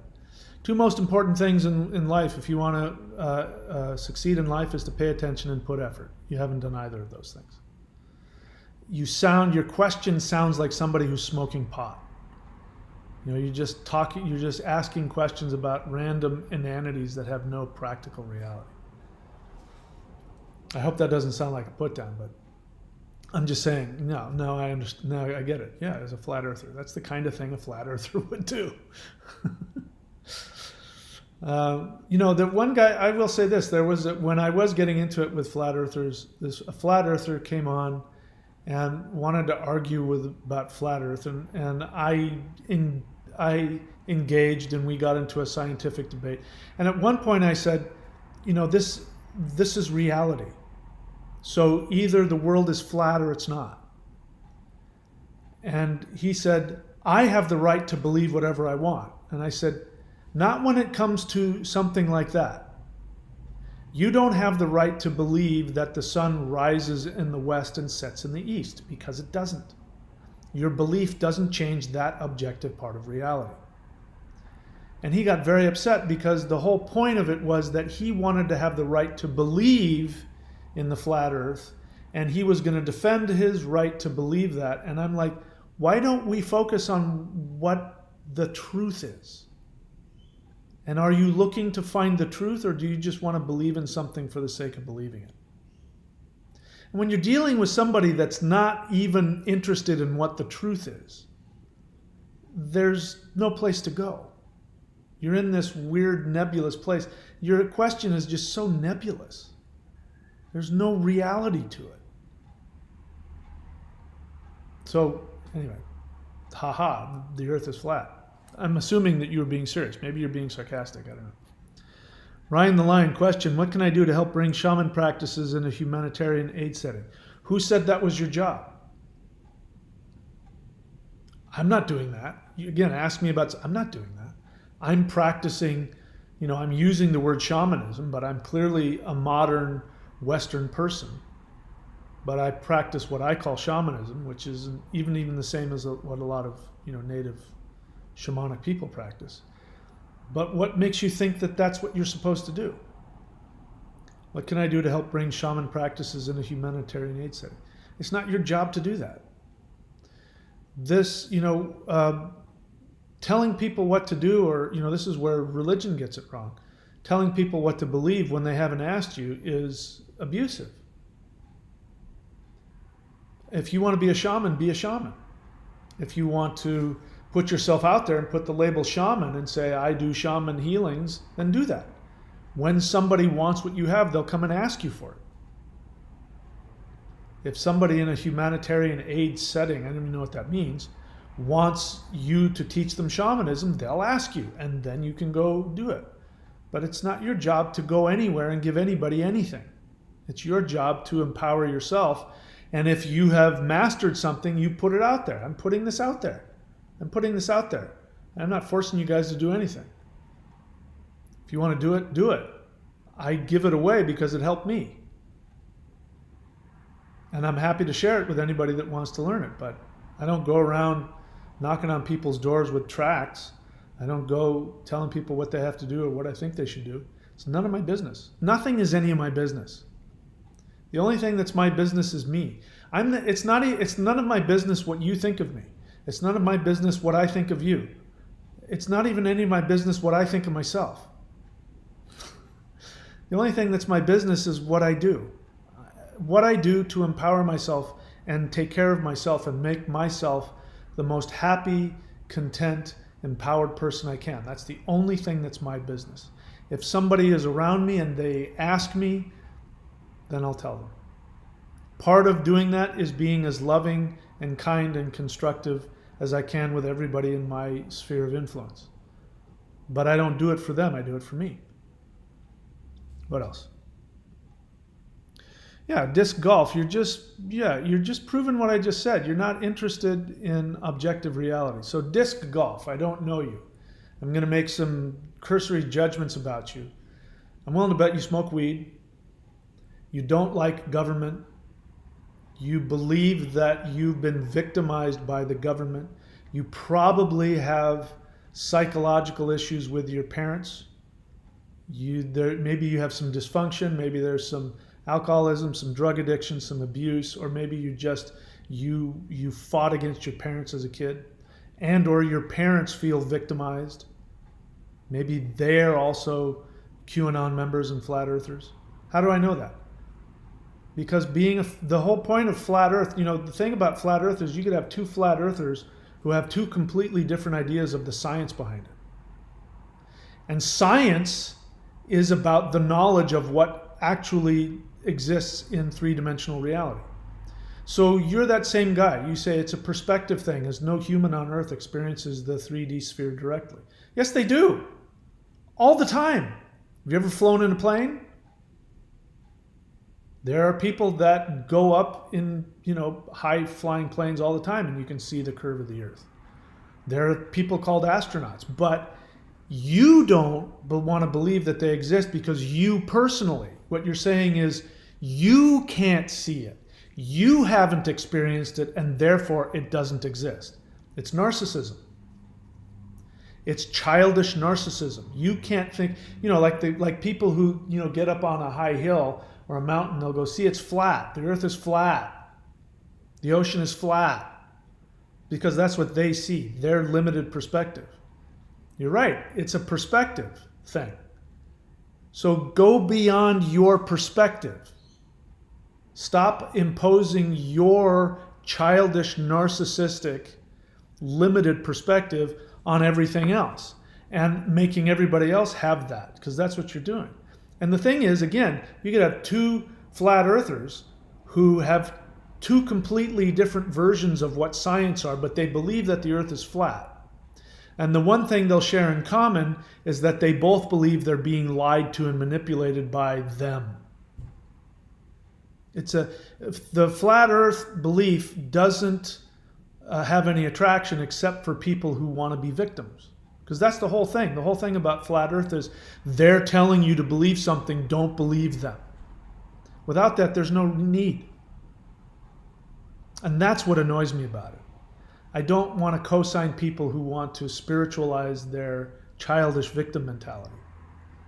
Two most important things in life, if you want to succeed in life, is to pay attention and put effort. You haven't done either of those things. Your question sounds like somebody who's smoking pot. You're just asking questions about random inanities that have no practical reality. I hope that doesn't sound like a put down, but I'm just saying, no, I understand. Now I get it. Yeah, as a flat earther, that's the kind of thing a flat earther would do. The one guy, I will say this, when I was getting into it with flat earthers, a flat earther came on and wanted to argue about flat earth, and I engaged, and we got into a scientific debate. And at one point I said, this is reality. So either the world is flat or it's not. And he said, I have the right to believe whatever I want. And I said, not when it comes to something like that. You don't have the right to believe that the sun rises in the west and sets in the east, because it doesn't. Your belief doesn't change that objective part of reality. And he got very upset because the whole point of it was that he wanted to have the right to believe in the flat earth, and he was going to defend his right to believe that. And I'm like, why don't we focus on what the truth is? And are you looking to find the truth, or do you just want to believe in something for the sake of believing it? And when you're dealing with somebody that's not even interested in what the truth is, there's no place to go. You're in this weird nebulous place. Your question is just so nebulous. There's no reality to it. So anyway, the earth is flat. I'm assuming that you were being serious. Maybe you're being sarcastic. I don't know. Ryan the Lion, question, what can I do to help bring shaman practices in a humanitarian aid setting? Who said that was your job? I'm not doing that. You, again, ask me about, I'm not doing that. I'm practicing, I'm using the word shamanism, but I'm clearly a modern Western person. But I practice what I call shamanism, which is even the same as what a lot of native shamanic people practice. But what makes you think that that's what you're supposed to do? What can I do to help bring shaman practices in a humanitarian aid setting? It's not your job to do that. This, telling people what to do, or, this is where religion gets it wrong. Telling people what to believe when they haven't asked you is abusive. If you want to be a shaman, be a shaman. If you want to put yourself out there and put the label shaman and say, I do shaman healings, then do that. When somebody wants what you have, they'll come and ask you for it. If somebody in a humanitarian aid setting, I don't even know what that means, wants you to teach them shamanism, they'll ask you, and then you can go do it. But it's not your job to go anywhere and give anybody anything. It's your job to empower yourself. And if you have mastered something, you put it out there. I'm putting this out there. I'm putting this out there. I'm not forcing you guys to do anything. If you want to do it, do it. I give it away because it helped me. And I'm happy to share it with anybody that wants to learn it. But I don't go around knocking on people's doors with tracts. I don't go telling people what they have to do or what I think they should do. It's none of my business. Nothing is any of my business. The only thing that's my business is me. It's none of my business what you think of me. It's none of my business what I think of you. It's not even any of my business what I think of myself. The only thing that's my business is what I do. What I do to empower myself and take care of myself and make myself the most happy, content, empowered person I can. That's the only thing that's my business. If somebody is around me and they ask me, then I'll tell them. Part of doing that is being as loving and kind and constructive as I can with everybody in my sphere of influence. But I don't do it for them, I do it for me. What else? Yeah, disc golf, you're just proving what I just said. You're not interested in objective reality. So disc golf, I don't know you. I'm going to make some cursory judgments about you. I'm willing to bet you smoke weed. You don't like government. You believe that you've been victimized by the government. You probably have psychological issues with your parents. Maybe you have some dysfunction. Maybe there's some alcoholism, some drug addiction, some abuse, or maybe you fought against your parents as a kid, and or your parents feel victimized. Maybe they're also QAnon members and flat earthers. How do I know that? Because the whole point of flat earth, the thing about flat earthers, you could have two flat earthers who have two completely different ideas of the science behind it. And science is about the knowledge of what actually exists in three-dimensional reality. So you're that same guy. You say it's a perspective thing, as no human on earth experiences the 3D sphere directly. Yes, they do. All the time. Have you ever flown in a plane? There are people that go up in, high-flying planes all the time, and you can see the curve of the Earth. There are people called astronauts, but you don't want to believe that they exist because you personally, what you're saying is you can't see it. You haven't experienced it, and therefore it doesn't exist. It's narcissism. It's childish narcissism. You can't think, like people who, get up on a high hill or a mountain, they'll go, see, it's flat. The earth is flat. The ocean is flat. Because that's what they see, their limited perspective. You're right, it's a perspective thing. So go beyond your perspective. Stop imposing your childish, narcissistic, limited perspective on everything else and making everybody else have that, because that's what you're doing. And the thing is, again, you could have two flat earthers who have two completely different versions of what science are, but they believe that the earth is flat. And the one thing they'll share in common is that they both believe they're being lied to and manipulated by them. The flat earth belief doesn't have any attraction except for people who want to be victims. Because that's the whole thing. The whole thing about flat earth is they're telling you to believe something, don't believe them. Without that, there's no need. And that's what annoys me about it. I don't want to co-sign people who want to spiritualize their childish victim mentality.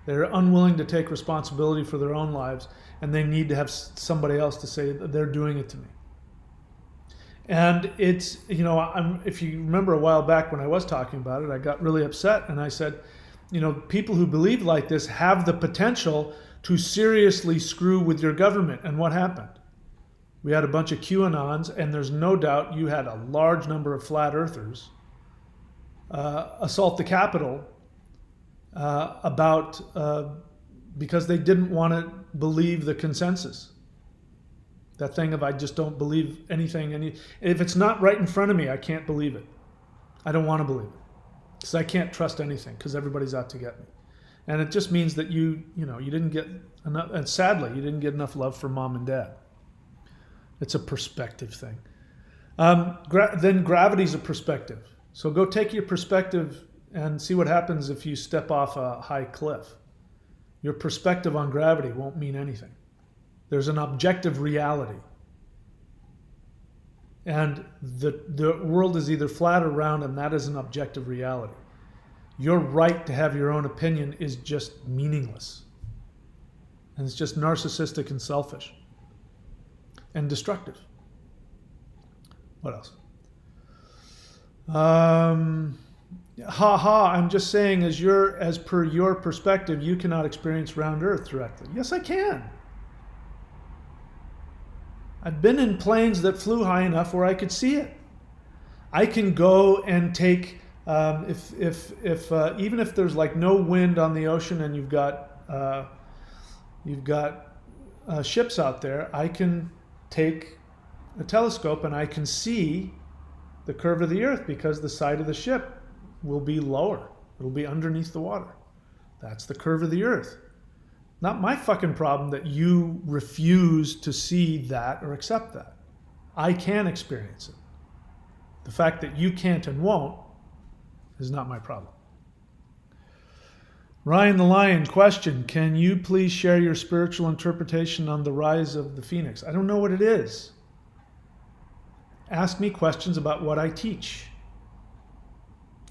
They're unwilling to take responsibility for their own lives, and they need to have somebody else to say that they're doing it to me. And it's, if you remember a while back when I was talking about it, I got really upset and I said, people who believe like this have the potential to seriously screw with your government. And what happened? we had a bunch of QAnons, and there's no doubt you had a large number of flat earthers assault the Capitol because they didn't want to believe the consensus. That thing of I just don't believe anything. If it's not right in front of me, I can't believe it. I don't want to believe it because I can't trust anything because everybody's out to get me. And it just means that you didn't get enough, and sadly, you didn't get enough love from mom and dad. It's a perspective thing. Then gravity's a perspective. So go take your perspective and see what happens if you step off a high cliff. Your perspective on gravity won't mean anything. There's an objective reality. And the world is either flat or round, and that is an objective reality. Your right to have your own opinion is just meaningless. And it's just narcissistic and selfish. And destructive. What else? I'm just saying as per your perspective, you cannot experience round earth directly. Yes, I can. I've been in planes that flew high enough where I could see it. I can go and take, even if there's like no wind on the ocean and you've got ships out there, I can take a telescope and I can see the curve of the earth because the side of the ship will be lower. It'll be underneath the water. That's the curve of the earth. Not my fucking problem that you refuse to see that or accept that. I can experience it. The fact that you can't and won't is not my problem. Ryan the Lion, question, can you please share your spiritual interpretation on the rise of the Phoenix? I don't know what it is. Ask me questions about what I teach.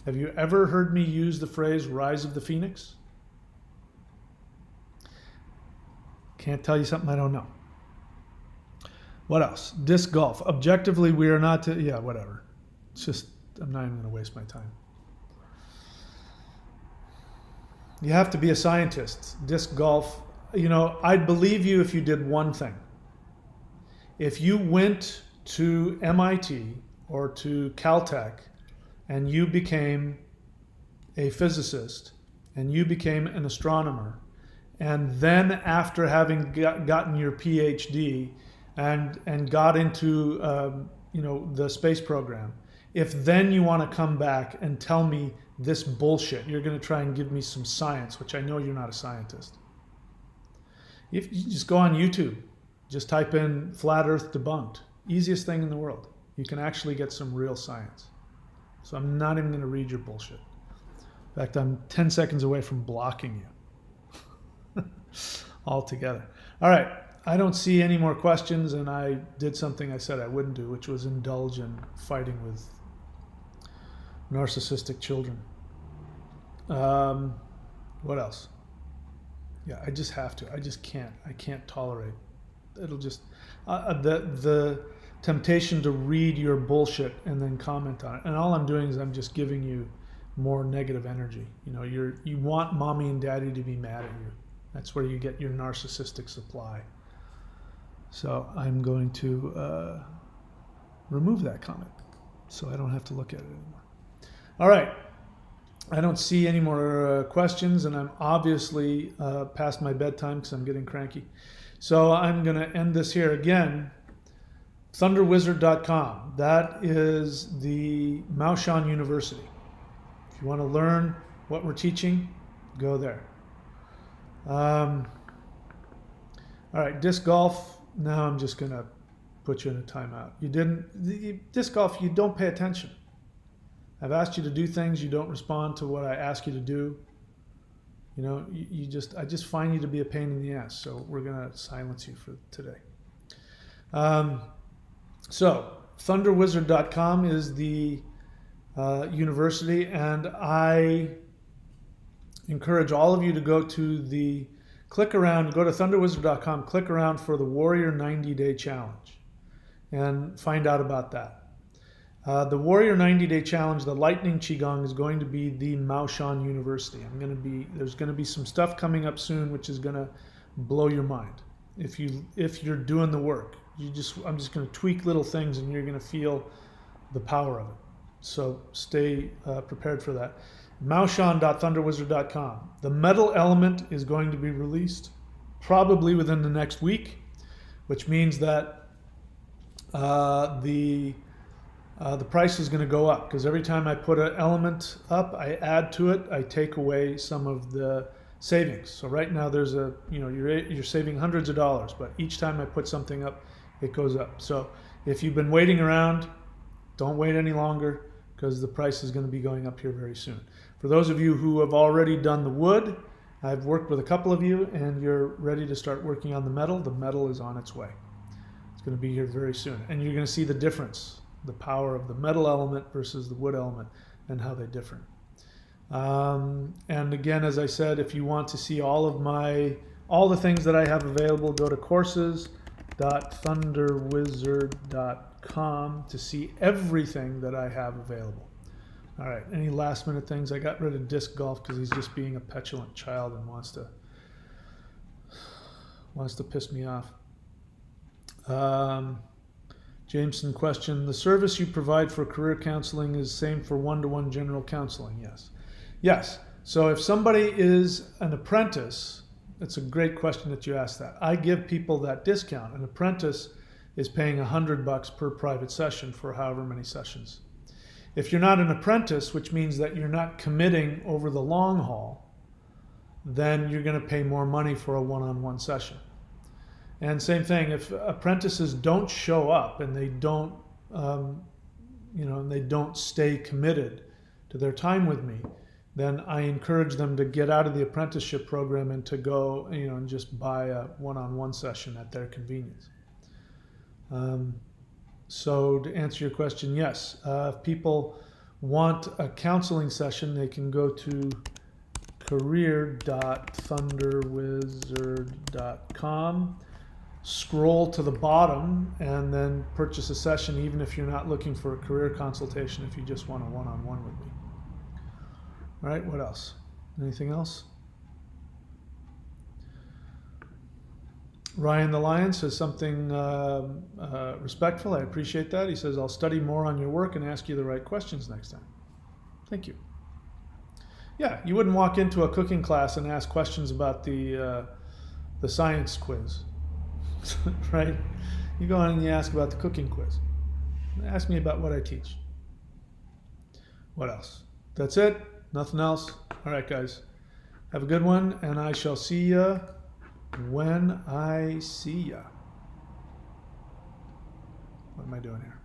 Have you ever heard me use the phrase rise of the Phoenix? Can't tell you something I don't know. What else? Disc golf. Objectively, we are not to... Yeah, whatever. It's just, I'm not even going to waste my time. You have to be a scientist. Disc golf, I'd believe you if you did one thing. If you went to MIT or to Caltech and you became a physicist and you became an astronomer, and then after having gotten your PhD and got into the space program, if then you want to come back and tell me this bullshit, you're going to try and give me some science, which I know you're not a scientist. If you just go on YouTube, just type in flat earth debunked. Easiest thing in the world. You can actually get some real science. So I'm not even going to read your bullshit. In fact, I'm 10 seconds away from blocking you. Altogether. All right. I don't see any more questions, and I did something I said I wouldn't do, which was indulge in fighting with narcissistic children. What else? Yeah, I just have to. I just can't. I can't tolerate. It'll just the temptation to read your bullshit and then comment on it. And all I'm doing is I'm just giving you more negative energy. You want mommy and daddy to be mad at you. That's where you get your narcissistic supply. So I'm going to remove that comment so I don't have to look at it anymore. All right. I don't see any more questions, and I'm obviously past my bedtime because I'm getting cranky. So I'm going to end this here again. Thunderwizard.com. That is the Maoshan University. If you want to learn what we're teaching, go there. All right, disc golf. Now I'm just going to put you in a timeout. Disc golf, you don't pay attention. I've asked you to do things, you don't respond to what I ask you to do. I just find you to be a pain in the ass. So we're going to silence you for today. So thunderwizard.com is the university, and I encourage all of you to go to go to thunderwizard.com, click around for the Warrior 90-Day Challenge and find out about that. The Warrior 90-Day Challenge, the Lightning Qigong, is going to be the Maoshan University. There's going to be some stuff coming up soon which is going to blow your mind if you're doing the work. I'm just going to tweak little things, and you're going to feel the power of it. So stay prepared for that. Maushan.thunderwizard.com. The metal element is going to be released probably within the next week, which means that the price is going to go up, because every time I put an element up, I add to it, I take away some of the savings. So right now there's you're saving hundreds of dollars, but each time I put something up, it goes up. So if you've been waiting around, don't wait any longer, because the price is going to be going up here very soon. For those of you who have already done the wood, I've worked with a couple of you, and you're ready to start working on the metal is on its way. It's going to be here very soon, and you're going to see the difference, the power of the metal element versus the wood element, and how they differ. And again, as I said, if you want to see all the things that I have available, go to courses.thunderwizard.com to see everything that I have available. All right, any last minute things? I got rid of disc golf because he's just being a petulant child and wants to piss me off. Jameson question, the service you provide for career counseling is same for one-to-one general counseling? Yes. So if somebody is an apprentice, it's a great question that you ask that. I give people that discount. An apprentice is paying $100 per private session for however many sessions. If you're not an apprentice, which means that you're not committing over the long haul, then you're going to pay more money for a one-on-one session. And same thing, if apprentices don't show up and they don't, they don't stay committed to their time with me, then I encourage them to get out of the apprenticeship program and to go, and just buy a one-on-one session at their convenience. So to answer your question, yes, if people want a counseling session, they can go to career.thunderwizard.com, scroll to the bottom, and then purchase a session, even if you're not looking for a career consultation, if you just want a one-on-one with me. All right, what else? Anything else? Ryan the Lion says something respectful. I appreciate that. He says, I'll study more on your work and ask you the right questions next time. Thank you. Yeah, you wouldn't walk into a cooking class and ask questions about the science quiz, right? You go in and you ask about the cooking quiz. Ask me about what I teach. What else? That's it. Nothing else. All right, guys. Have a good one, and I shall see you when I see ya. What am I doing here?